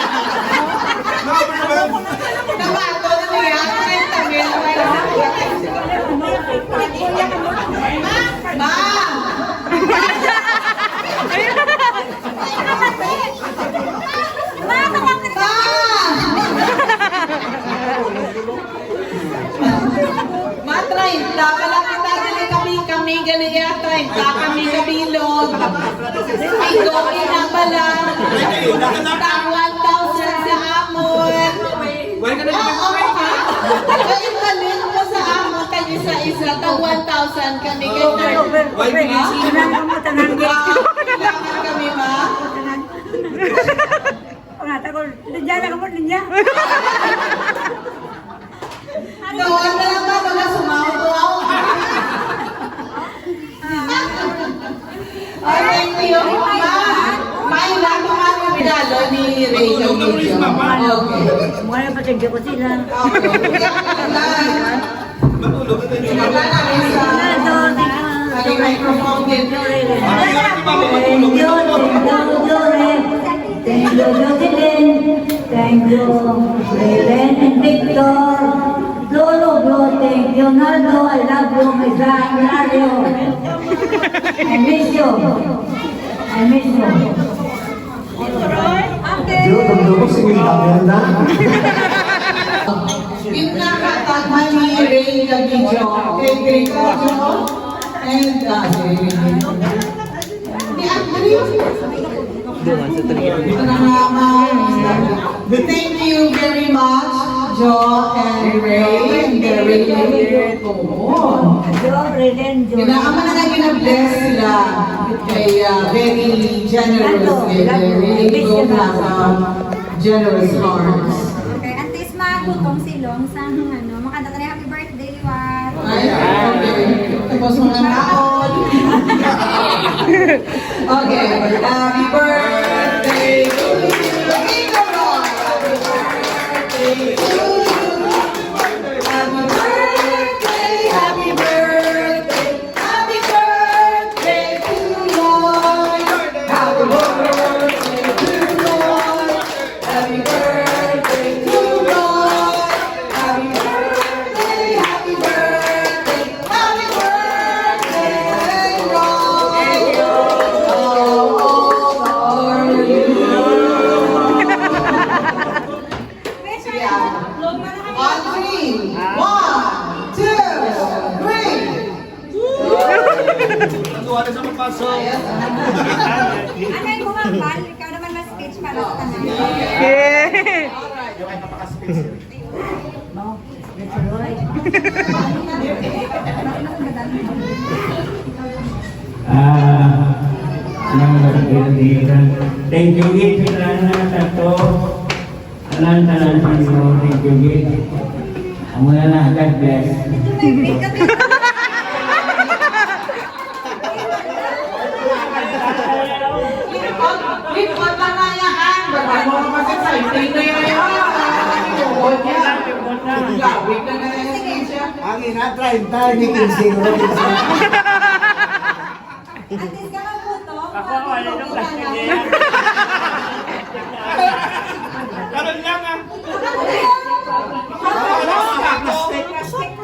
Nabato na niya, 30,000. Ma! Ma, 30 pala kita dili kami galiya, 30 kami kabilog. Ay, gogi na pala. Tang 1,000 sa amon. Oo, ha? Ay, balin mo sa amon kayo sa isa. Tang 1,000 kami kayo. Kailangan kami, ma? Doon na lang ba? Wala sumaw-tuaw. Thank you. May lang mga regalo ni Rachel. Okay. Muna pa tagyo ko sila. May microphone din. Thank you, Belen and Victor. Lolo, thank you, Naldo. I love you, my son, Mario. I miss you. Pinakatagman ni Ray Cavite. Okay, great po, Jo. And, ni Andrew. Thank you very much, Jo and Ray. And Ray. Oo. Kinaaman na nga gina-bless sila. Kay very generous. Really go generous hearts. Okay, antes magutong silong sa ano, makadata na happy birthday, Wat. Ay, okay. Tapos mga naon. Okay, happy birthday to you. Ikaw, Lord. Happy birthday to you. Happy birthday, happy birthday, happy birthday to Lord. Happy birthday to Lord. Happy birthday to Lord. Happy birthday, happy birthday, happy birthday, Lord. Oh, for you. On three. 1, 2, 3. Anay mo mambal, ikaw naman na speech para sa tanan. Thank you, Git. Salamat satu. Alan-alan sa inyo. Thank you, Git. Ang muna na, God bless. Lipot lang na yan. Bakit mo naman sa exciting na yan. Lipot niya. Gawin na na yan siya. Ang ina-30, hindi 15. Antes ka magutong, Ako, wala nang plastic niya. Karon lang ah.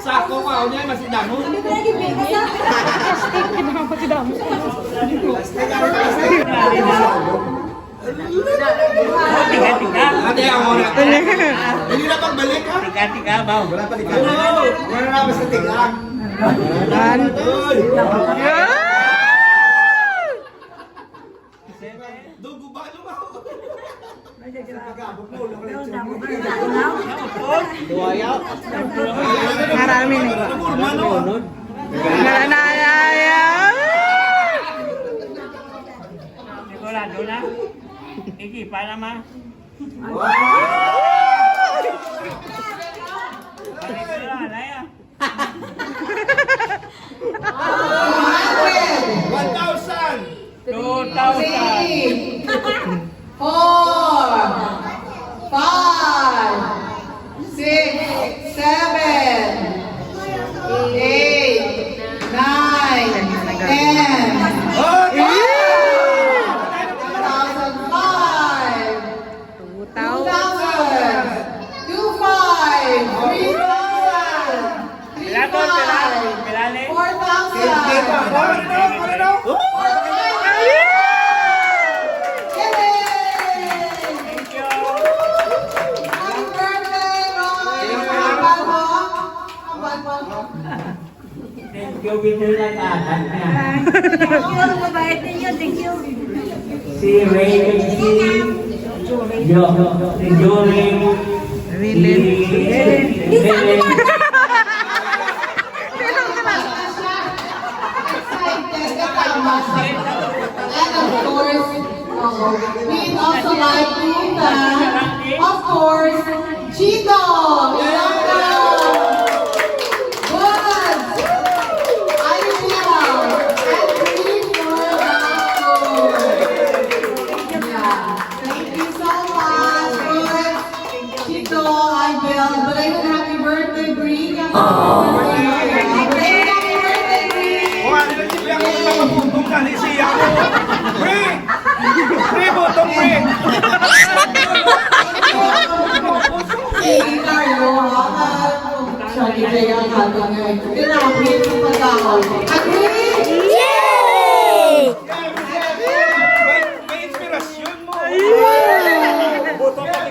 Sako ka o niya, masidamo. Ate, ako na. Hindi na pagbalik ha? Tika-tika ba? Wala pa tika. Wala na basta tika. Dugo ba? Marami na ba? Nanaya. Sigurado na? Iki, para ma? Alaya. 1,000! 2,000. 4, 5, 6, 7, 8, 9, 10. Thank you, binulat atat na. Mabait ninyo, thank you. Si Ray, si Joring, si Helen. And of course, we'd also like to thank, of course, Chito! May inspirasyon mo! Boto ka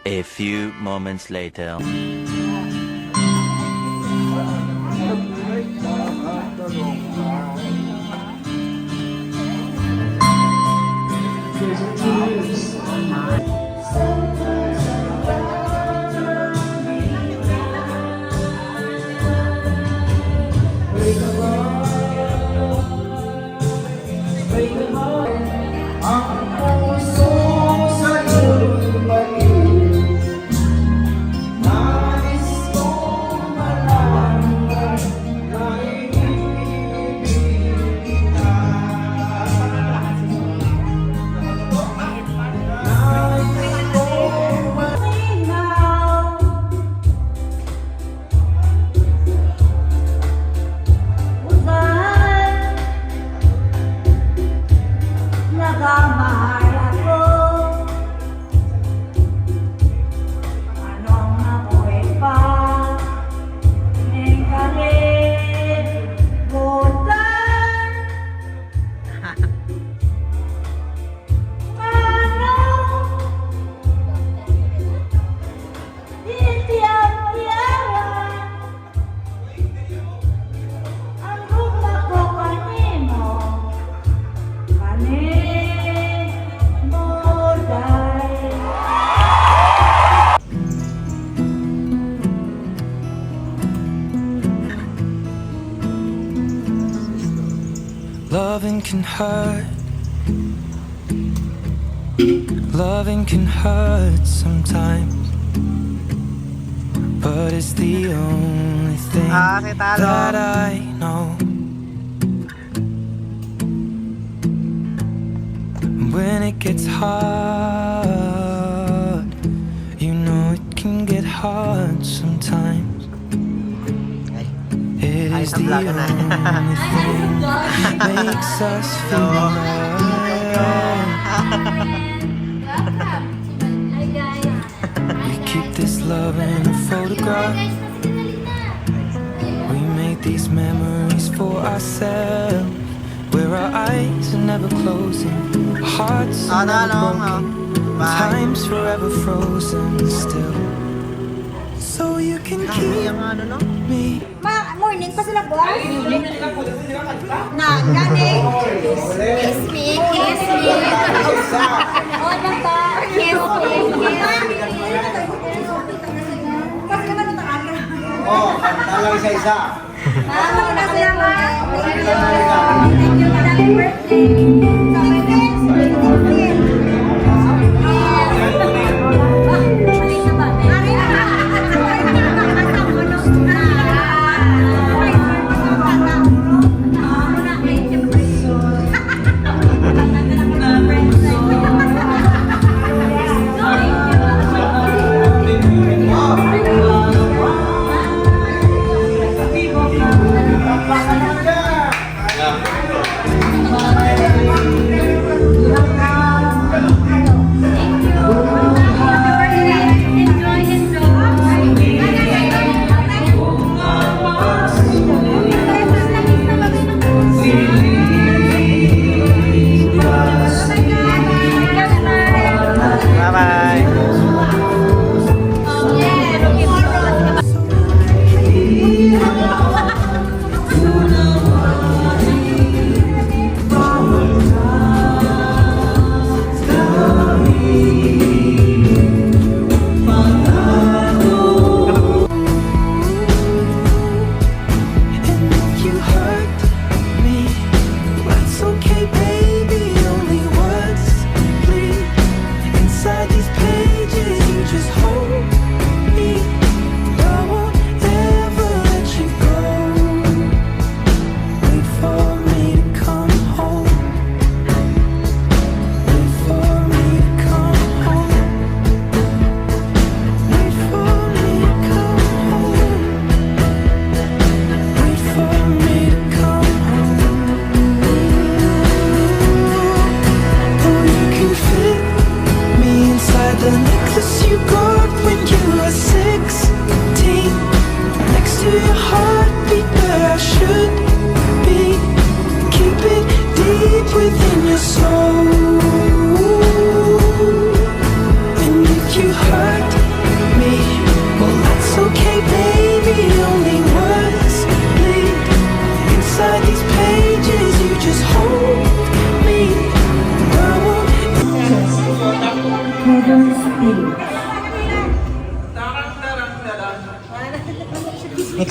A few moments later. Nagamahal ako. Anong nabuhay pa? Nengkalit butan. Ano? Titiyaw-tiyawan. Ang gugma ko kanimo. Loving can hurt. Loving can hurt sometimes. But it's the only thing that I know. When it gets hard, you know it can get hard sometimes. It is the only thing that makes us feel alive. We keep this love in a photograph. We make these memories for ourselves, where our eyes are never closing, our hearts are never broken, time's forever frozen still. So you can keep me. Morning pa sila buwan? Na, gani. Kiss me, kiss me. O, nata. Kiss me, kiss me. Kasi naman ito kanya. Oh, talang isa-isa. Ano na sila ma? Thank you. Thank you. Happy birthday. Sa my friends. Yeah.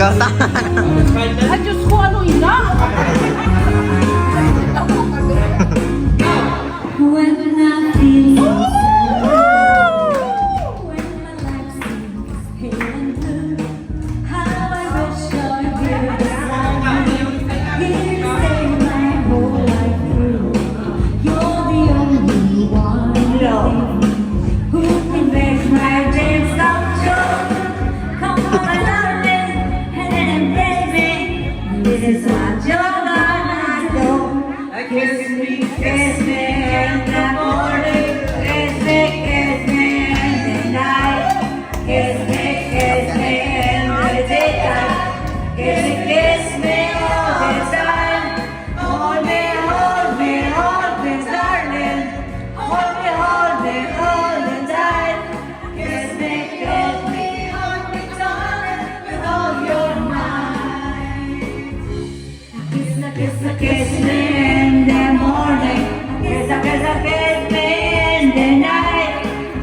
Dota. Ay, Diyos ko, ano ina? When I feel when my life seems pale and blue, how I wish you're here beside me, here to stay my whole life through. You're the only one who can make my dreams come true. Come on, my darling, and embrace me. This is what you're gonna do. Kiss me in the morning, kiss me in the night, kiss me in the daytime, kiss me all the time. Hold me, darling, hold me tight. Kiss me, hold me, darling, with all your might. Kiss me in the morning, kiss me in the night,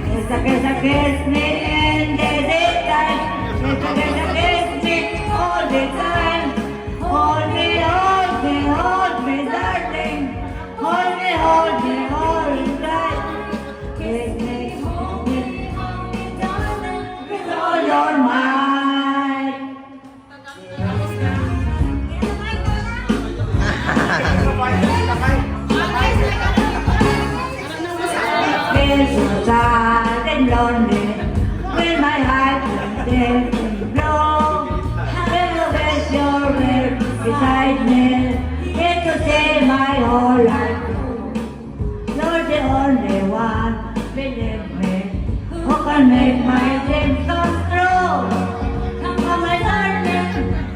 kiss me in the daytime, kiss me all the time. Hold me, darling, hold me tight. Kiss me, darling, with all your might. Feel so sad and lonely when my heart is dead and low. Will wish you're here beside me, here to stay my whole life. You're the only one, believe me, who can make my dreams come true. Come on, my darling,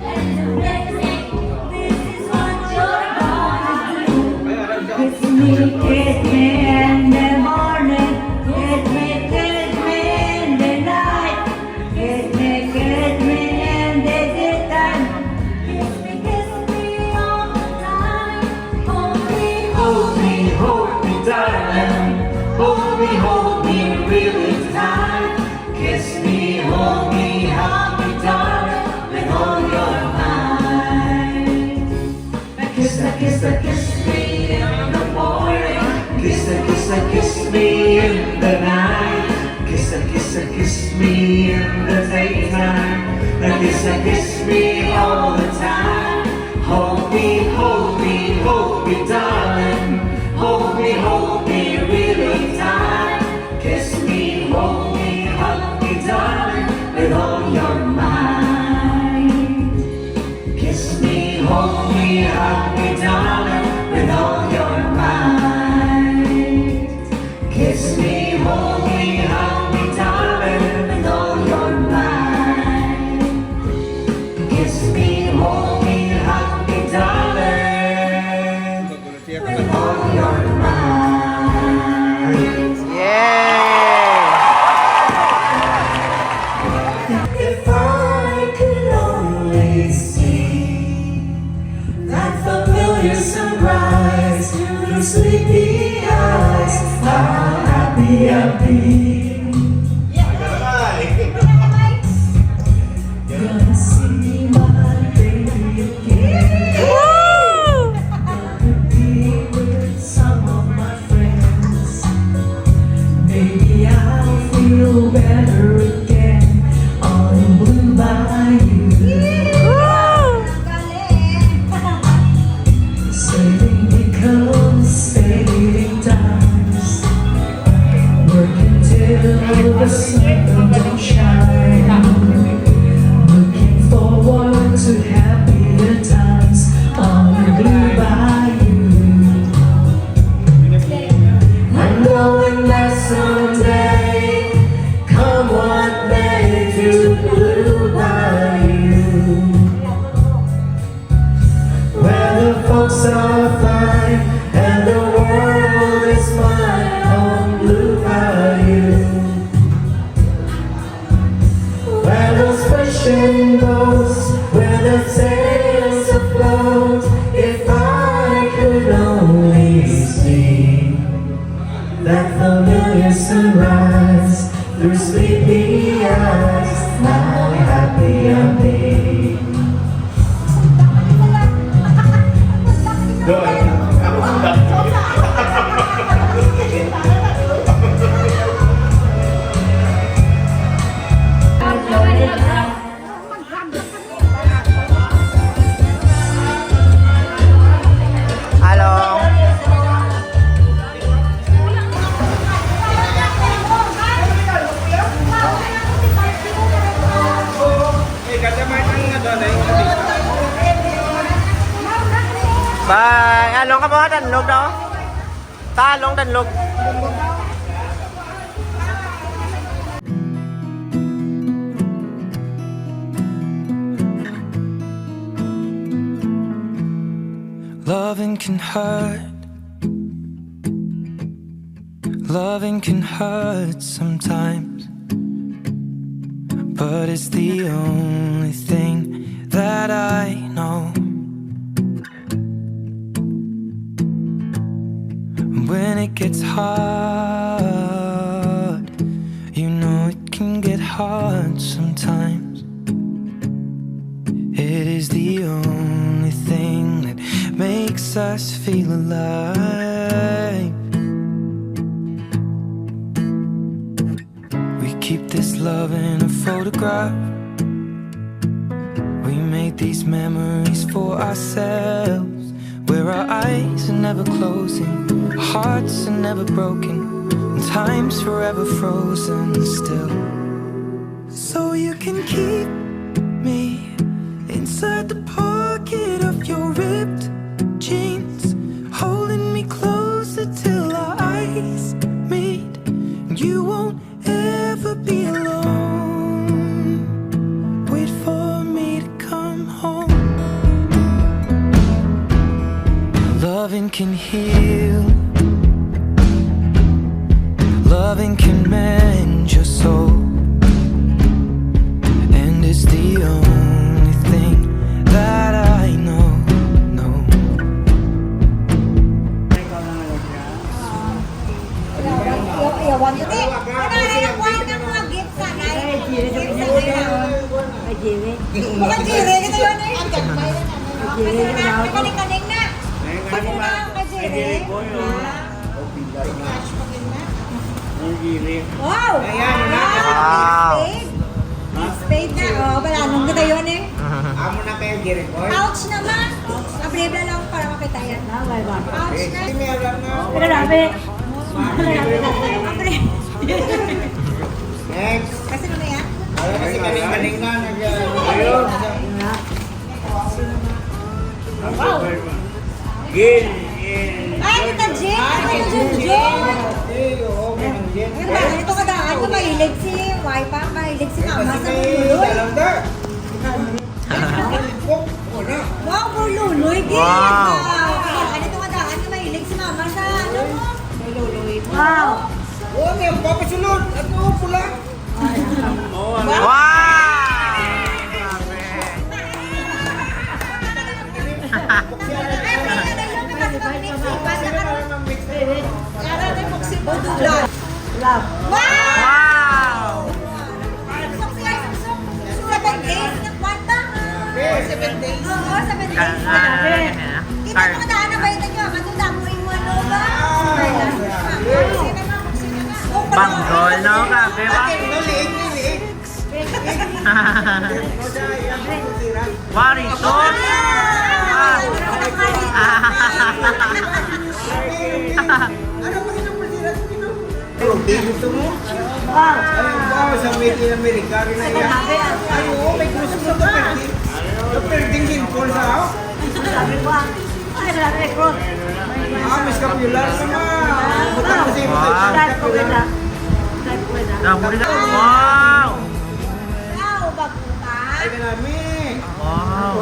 and embrace me. This is what you're gonna do. Kiss me in the morning, kiss me in the night, kiss me in the daytime, kiss me all the time. Hold me, darling, hold me really tight. Kiss me, hold me, darling, with all your might. Kiss me in the morning, kiss me in the night, kiss me in the daytime, kiss me all the time. Hold me, darling, hold me really tight. Kiss me, hold me, darling, with all your might. Kiss me, hold me, darling, with all your might. Kiss me, hold me, darling, with all your might. Kiss me, hold me, darling, with all your might. If I could only see that familiar sunrise through sleepy eyes, how happy I'd be. Gonna see my baby again. Gonna be with some of my friends. Maybe I'll feel better again on Blue Bayou. Saving becomes saving times. Working till the sun don't shine. Looking forward to happier times on Blue Bayou. I'm going there someday, come what may, to Blue Bayou, where the folks are fine and the world is mine on Blue Bayou, where those fishing boats, where the sails afloat. If I could only see that familiar sunrise through sleepy eyes, how happy I'd be. Halo. Bye. Along ka ba? Danlog daw? Talong danlog. Loving can hurt. Loving can hurt sometimes. But it's the only thing that I know. When it gets hard, you know it can get hard sometimes. It is the only thing that makes us feel alive. We keep this love in a photograph. We made these memories for ourselves, where our eyes are never closing, hearts are never broken, and time's forever frozen still. So you can keep me inside the pocket of your ripped jeans, holding me closer till our eyes meet. You won't ever be alone. Wait for me to come home. Loving can heal. Loving can mend your soul. And it's the only thing that I know. Iyawan ko din. Kuha ng mga gift sa nay. Gift sa nay. Kay Jimmy. Mukhang Jimmy. Ito yun eh. Kasi na, kaning-kaning na. Kasi na, kay Jimmy. Wow! Wow! Spade na. Oh, wala nung kita yun eh. Amo na kayo, Gary Boy. Ouch naman. Abribla lang para makita yan. Ouch na. Pero grabe. Next. Kasi ano yan? Kasi kaning-kaning na. Wow! Gil. Ay, ito Jim! Ay, Jim! Ito kadaan ko mahilig si Wipa, mahilig si Mama sa Lululoy. Wow, Lululoy, Gil! Wow! Ito kadaan ko mahilig si Mama sa ano mo? Lululoy. Wow! Oh, may papasunod. Ano, pula? Wow! Love. Wow! 7 days na kwanta. 7 days. Oo, 7 days. Kita mga daan na ba ito nyo? Matunda mo yung ano ba? Banggol, no? Grabe ba? Wow, resort! Gusto mo? Wow! Wow, sa Made in America rin na yan. Ay, oo, may gusto mo ito. Perding din po sa ako. Sabi ko ay, grabe ko. Mas kapular naman. Butang kasi mo. Wow! Wow, babuta. Ay, kanami. Wow.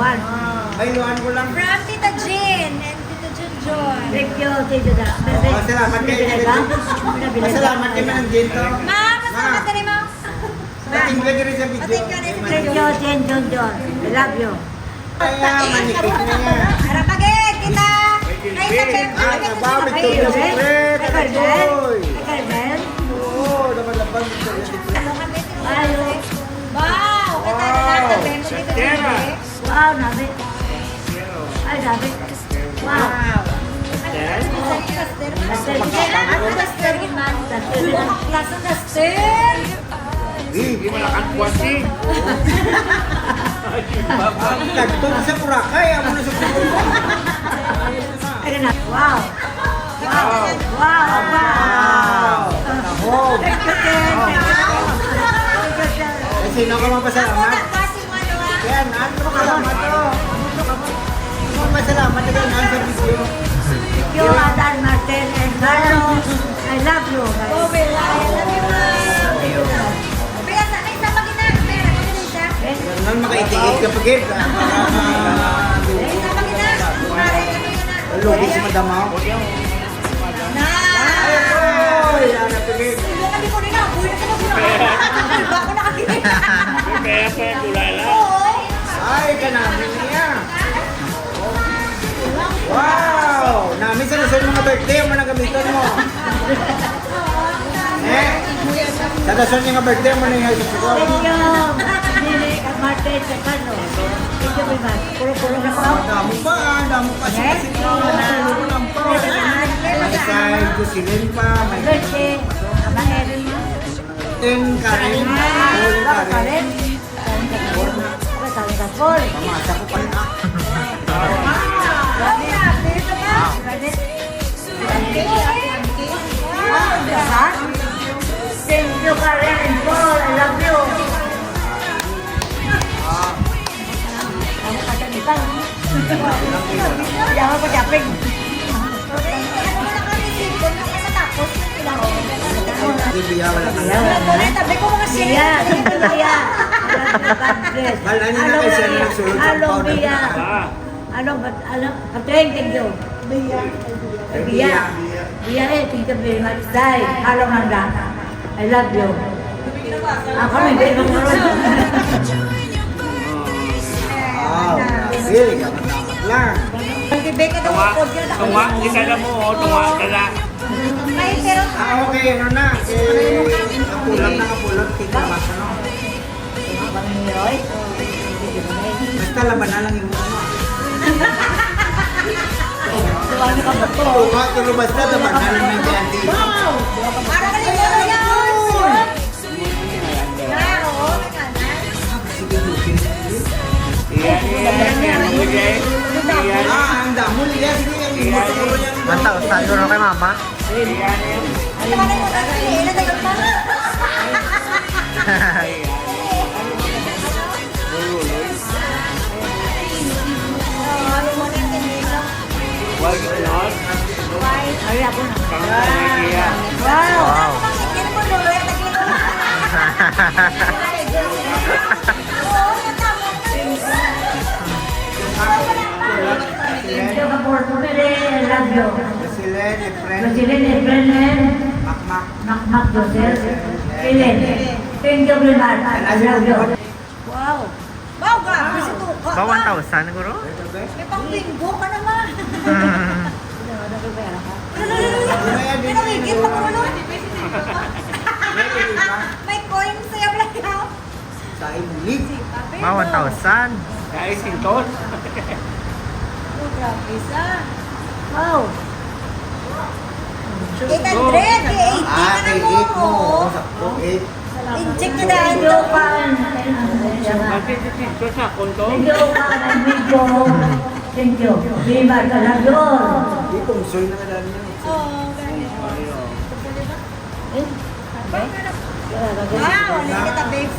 Ay, luhan ko lang. From Tita Jean and Tita Junjun. Thank you, Tita Da. Salamat kayo. Salamat kayo ng Jinto. Ma'am, masama ka rin mo. Dating ka rin sa video. Thank you, Jen Junjun. I love you. Kaya, manikit na yan. Harapagin, kita. Ay, kapit. Nababit ko yung secret. Boy. Carmen. Oo, naman-laban ito. Wow, kita na lang. Wow, nabi. Ay, nabi. Wow. Duster. Hindi malakan puwasi. Nagtong sa Boracay, amo na sa Wow. Wow. Wow. Tahog. Sino ka mapasalamat? Yan, ano ka lang ito? Masalamat na ganyan sa video. Thank you, Adan, Martin, and Carlos. I love you. Oh, Bella, I love you, Bella. Bella, ay, sama kita. Bella, ano siya? Nang makaitiit ka pagid. Ay, sama kita. Mare, kami na. Lugi si Madam Mao. Na! Ay, ana pagid. Hindi kami ko nila. Buhay na sila. Ba ako nakakinig. Kaya pa kulala. Oo. Ay, kanamin niya. Wow! Namin sa nasod mga birthday, ang managamitan mo. Sa nasod niya nga birthday, ang managamitan mo. Thank you. Dili, Martin, sa Kano. Thank you very much. Puro-puro na ko. Damo pa, damo pa siya kasi ito. Puro lang pa. May side, Jocelyn pa. May Birthday. Abang Erin mo. Ten Karen. All Karen. Paul. Pamasa ko pa rin ah. Thank you, Karen and Paul. I love you. Jangan ko capek. Hindi biya, wala ka. Tabi ko mga siya. Siya. Wala niya na kayo siya na nagsulod. Hello, Bia. Ano, Patrick, thank you. Bia. Bia. Bia, thank you very much. Dai, hello, Manda. I love you. Ako, hindi mo Wow, really, kapag lang. Tunga, kita na mo, tunga ka na. Okay, ano na. Napulang, kita mas, ano. Basta laban na lang yung ano. Tulubas na, laban na lang yung candy. Para ka nito na yun! Ang damo nila. Sige, ang imoto ko yan. Mantap, siguro kay mama. Wow! Thank you for today. I love you. Jocelyn, Efren, Jocelyn, Efren, Makmak. Makmak, Josel, Ellen. Thank you very much. I love you. Wow! Wow, grabe si Tuka. Ba 1,000 siguro? May pang-bingo ka naman. Pinawigit pa ko ulo. May coin sa'yo lang yaw. Sa imulig. Ba 1,000? Kaya sintos. Oh, grabe isa. Wow. 800, 80 Ah, ka na kay mo. 8 mo. Sakto, 8. Incheck na dahil ito pa. Sintos sa konto. Thank you, Kanan Video. Thank you. Viva Talagon. Di kong soy na kadaan niya. Wow, ulit kita, babes.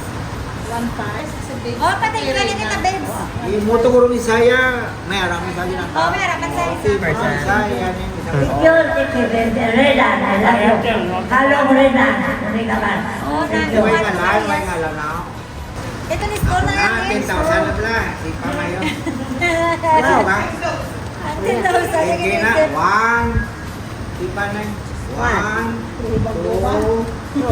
Oh, pati ka ulit kita, babes. Imoto ko rin Isaya. May arami sa akin. Oh, may harapan sa isa. Isaya. Thank you, Reda. I love you. Hello, Reda. Oh, may ngalan, may ngalan na. Ito ni school na yan. 10,000 na pala. Si pa ngayon. Wow. Ba? 10,000. Sige na. 1. Si pa na. 1, 2, 3, 4,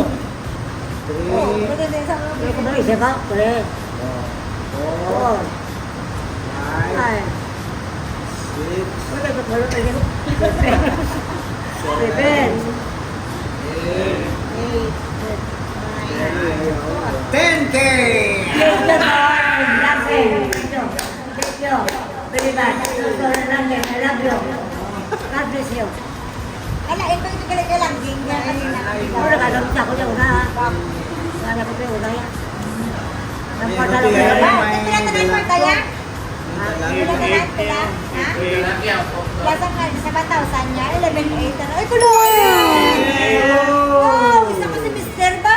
5, 10K! Very much. So, I love you. God bless you. Ala, ito galing lang. Udah ka lang ako yung una. Sana ko yung una yan. Ang pagdala ko yan. Pinatanan mo tayo? Pinatanan ko yan? Ha? Lasang nga, sa 1,000 niya, 11,800. Ay, tuloy! Wow! Isa ko si Mr. ba?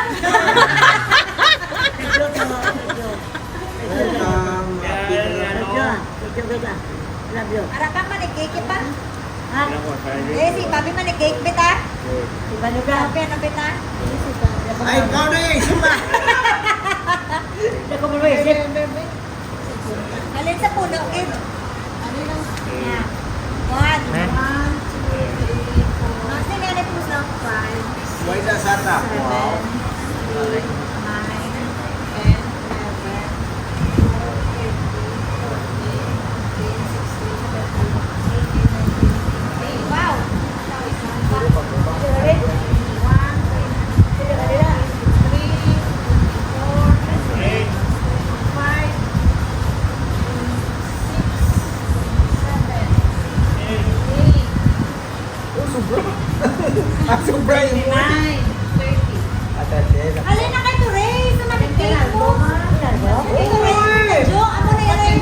Love you. Harap ka manikiki pa? Ha? Eh, si Papi manikiki bita? Si Baluga. Papi, ano bita? Ay, ikaw na yung isip ba? Hindi ko mo isip. Alin sa puno, Kim? Yeah. 1, 2, 3, 4. Kasi nga na po sa 5, Why the sata? 7, 8, 9, 10, 11, 12, 13, 14, 15, 16, 17, 18, 19, 20. Wow! Sobra yung Alin na kayo, Ray? Sa manikik mo? Ito, Ray. Jo, ano na yung Ray?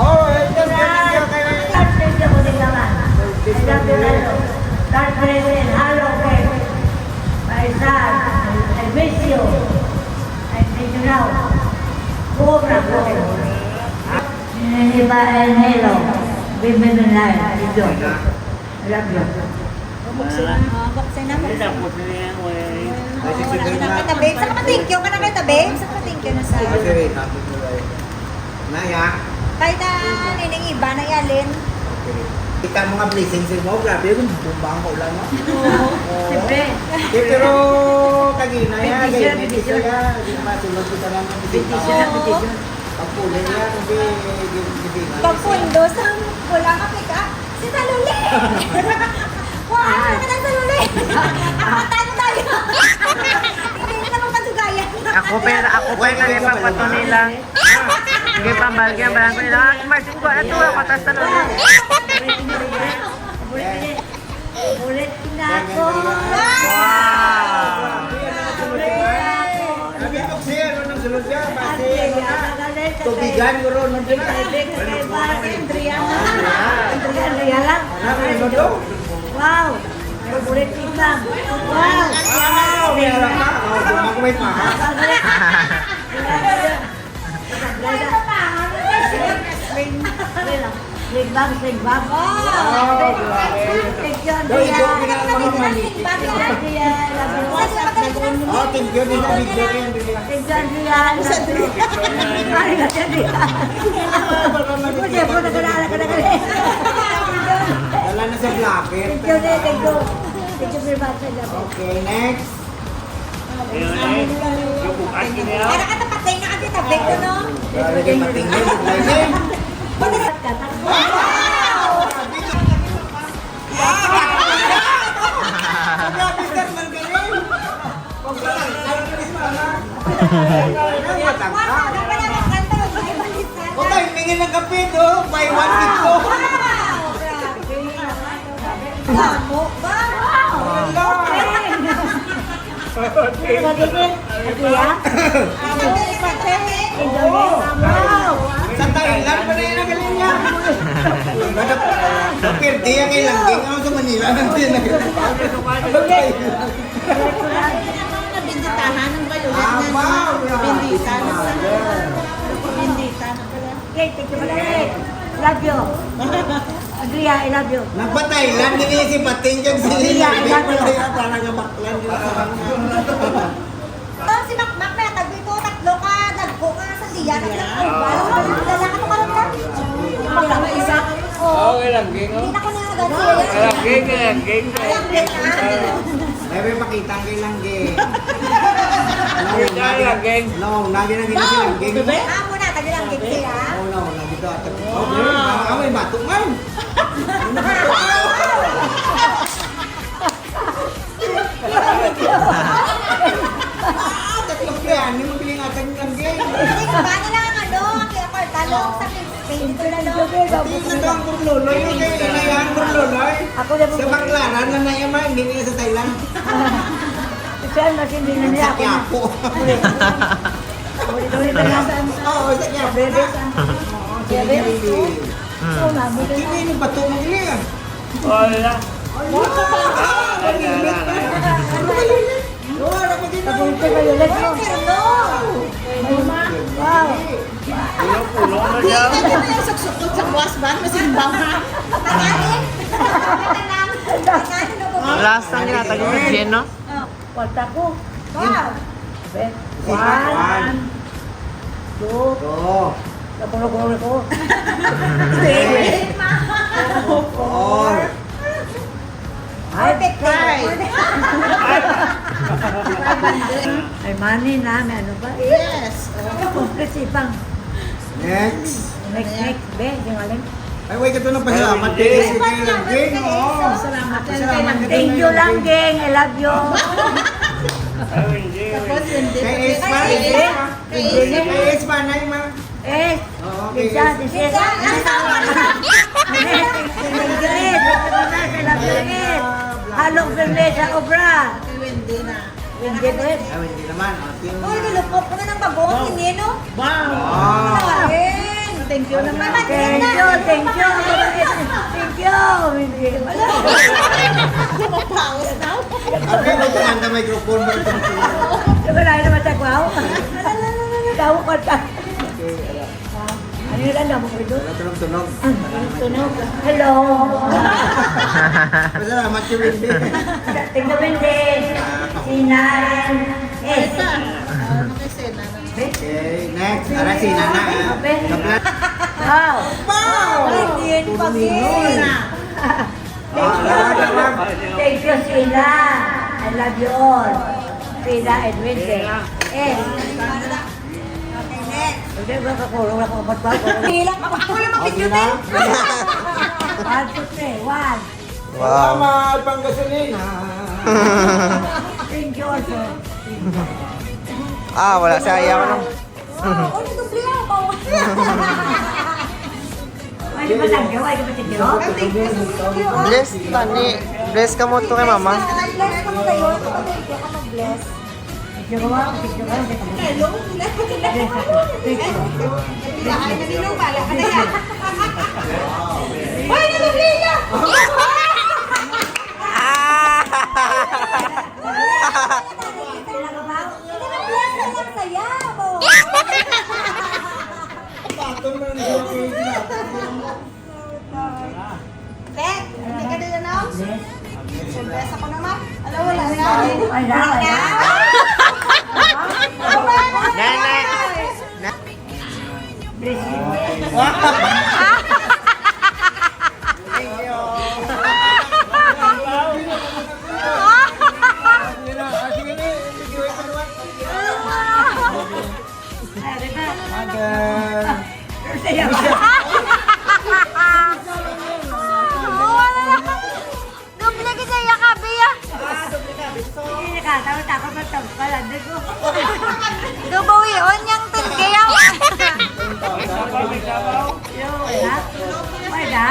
Oh, ito kayo. God bless you po din naman. I love you, Lalo. God bless you. Hello, friend. My son, I miss you. I miss you now. Cobra, cobra. Iba and hello. Women in life. I love you. Buksin na. Buksin na. Saan ka thank you? Ka na kayo tabi? Saan ka thank you na sa... Naya, Kahit na nining iba na yalin. kita mga blessings mo, grabe yung bumbang ko lang. Siyempre. Pero kagina ya, Bendition, ganyan bendition. kita, hindi matulog kita lang ng Petition, petition. pagpulin niya, hindi gibingan. Pagpundo sa wala ka pika. Si Saluli! Wow, ano ka ng Saluli? Ako tayo. Hindi naman katugayan. Ako pera rin papato nila. Sige, pambalgyan ba ko nila? Martin ko, ito ako, tas tanong. Ulit na ako. Wow! Sabi ko siya, ano nang sunod siya, pati tubigan ko ron, nandun na. Wow! Ulit na. Wow! May harap ka, dumakumit pa. Sing bang. Thank you, Andrea. Oh, thank you, din ang video ko yan. Thank you, Andrea. Pwede po, nagkalala ka na kami. Wala na sa blacket. Thank you, thank you. Thank you very much. Okay, next. Para ka tapatay na kasi tabik ko, no? Grabe kayo matingin. Pagkat ka, takbo. O tayo, tingin ng kape do. Buy one, get two. Lamo ba? Sa Thailand pa na yun ang galing niya. Napirdi ang ilangging ako sa Manila. Nabinditahan ng balulat na binditan. Binditan. Okay, thank you pala. Love you. Andrea, I love you. Nagpa-Thailand, hindi si Pating dyan si Lila. Parang gamaklan dito sa Si Makmak na, tagwi ko, tatlo ka, nagpo ka sa siya. Dala ka mo karoon ka? Wala ka isa? Oo, ilangging. Hindi na ko na agad siya. Ilangging. May pakita ang ilangging. Ilangging. No, lagi na gina si ilangging. Amo na, tagilangging siya. Oh no, lagi to. Okay, may batok man. Tatlong yan, yung mabiling atang ilangging. Hindi ko ba nila ang ano, ang kaya talong sa Spain. Ito na lang. lolo yun kayo inayaan mo lolo. Ako na Sa Banglaran na nayaman, hindi nila sa Thailand. Saan mas hindi na niya Sa ako. Quiapo. Ulit na lang. Oo, sa Quiapo na. Kini yung bato mo gili ah. Wala. Papunta kayo. Let's go. Wow. Pulo na siya. Last time nila tayo sa Jen, no? Kwalta ko. Wow. One. Two. Oo. Napulo ko. Four. Ay, money na. May ano ba? Yes. Complete pang. Next. Next. Be, yung alam. Ay, wait ka ito na pasalamat. Sige kayo lang, Geng. Oo. Salamat. Pasalamat ka Thank you lang, Geng. I love you. Kay Esma. Kay Esma, na yung mga. Eh, Okay. Pizza. Halong Berlesa Obra. Hindi na. Hindi ba? Ay, hindi naman. Uy, nilupot ko na ng bagong hinino. Wow. Thank you naman. Thank you. Thank you. Hindi naman. Lumapaos na. Okay, magkakanda microphone mo ito. Diba na naman sa kwaw? Daw ko ta. Ano yun lang mo ko ito? Tunog-tunog. Tunog. Hello. Pasalamat yung hindi. Tingnan mo din. Sinan. Okay, next. Ara si Nana. Kaplat. Wow. Hindi pag-in. Thank you, Sina. I love you all. Sina and Wednesday. Hindi ba kakulong ako magbago? Hilang ka pa. Kulang makikita. 1, 2, 3. 1. Salamat, pang gasolina. Thank you also. Wala sa ayaw no. Oh, nagdubli ako. Ay, di ba tagyo? Ay, di ba tagyo? Bless tani. Bless ka mo to kay mama. Bless ka mo kayo. Thank you ka mag-bless. Thank you ka. Hello. Ay, nalinaw pala. Ano yan? Ay, nagdubli niya! Tek, hindi ka din announce? Bless ako naman. Alam, wala na. Wala na. Nene. Bless you. Dubli ka sa yakabi ah. Hindi ka, takot pala. Dubawi on yang tinggayaw. Wala.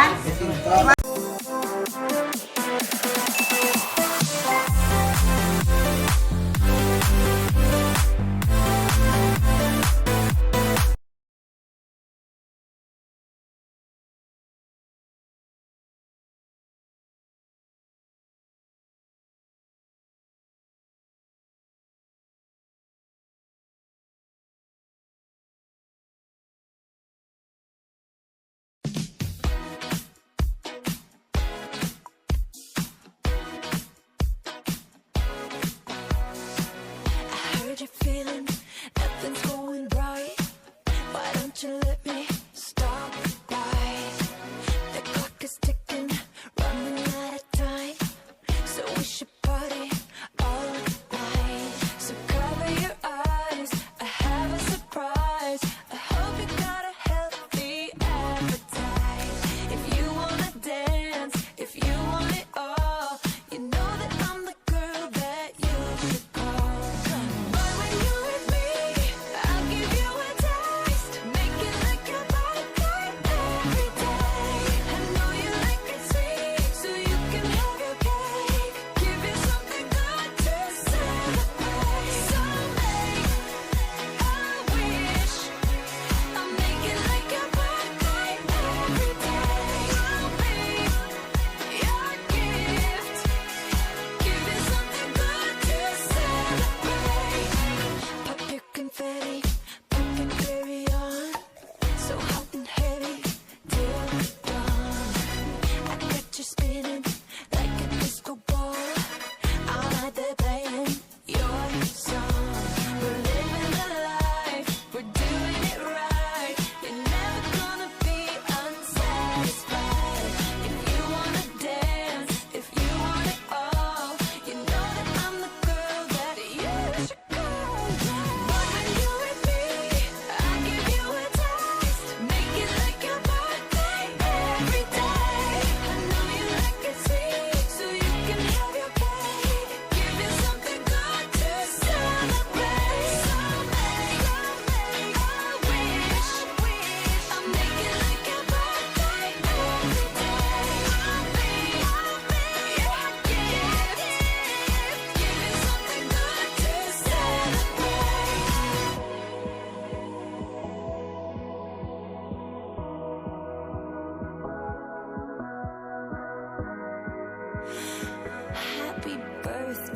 birthday.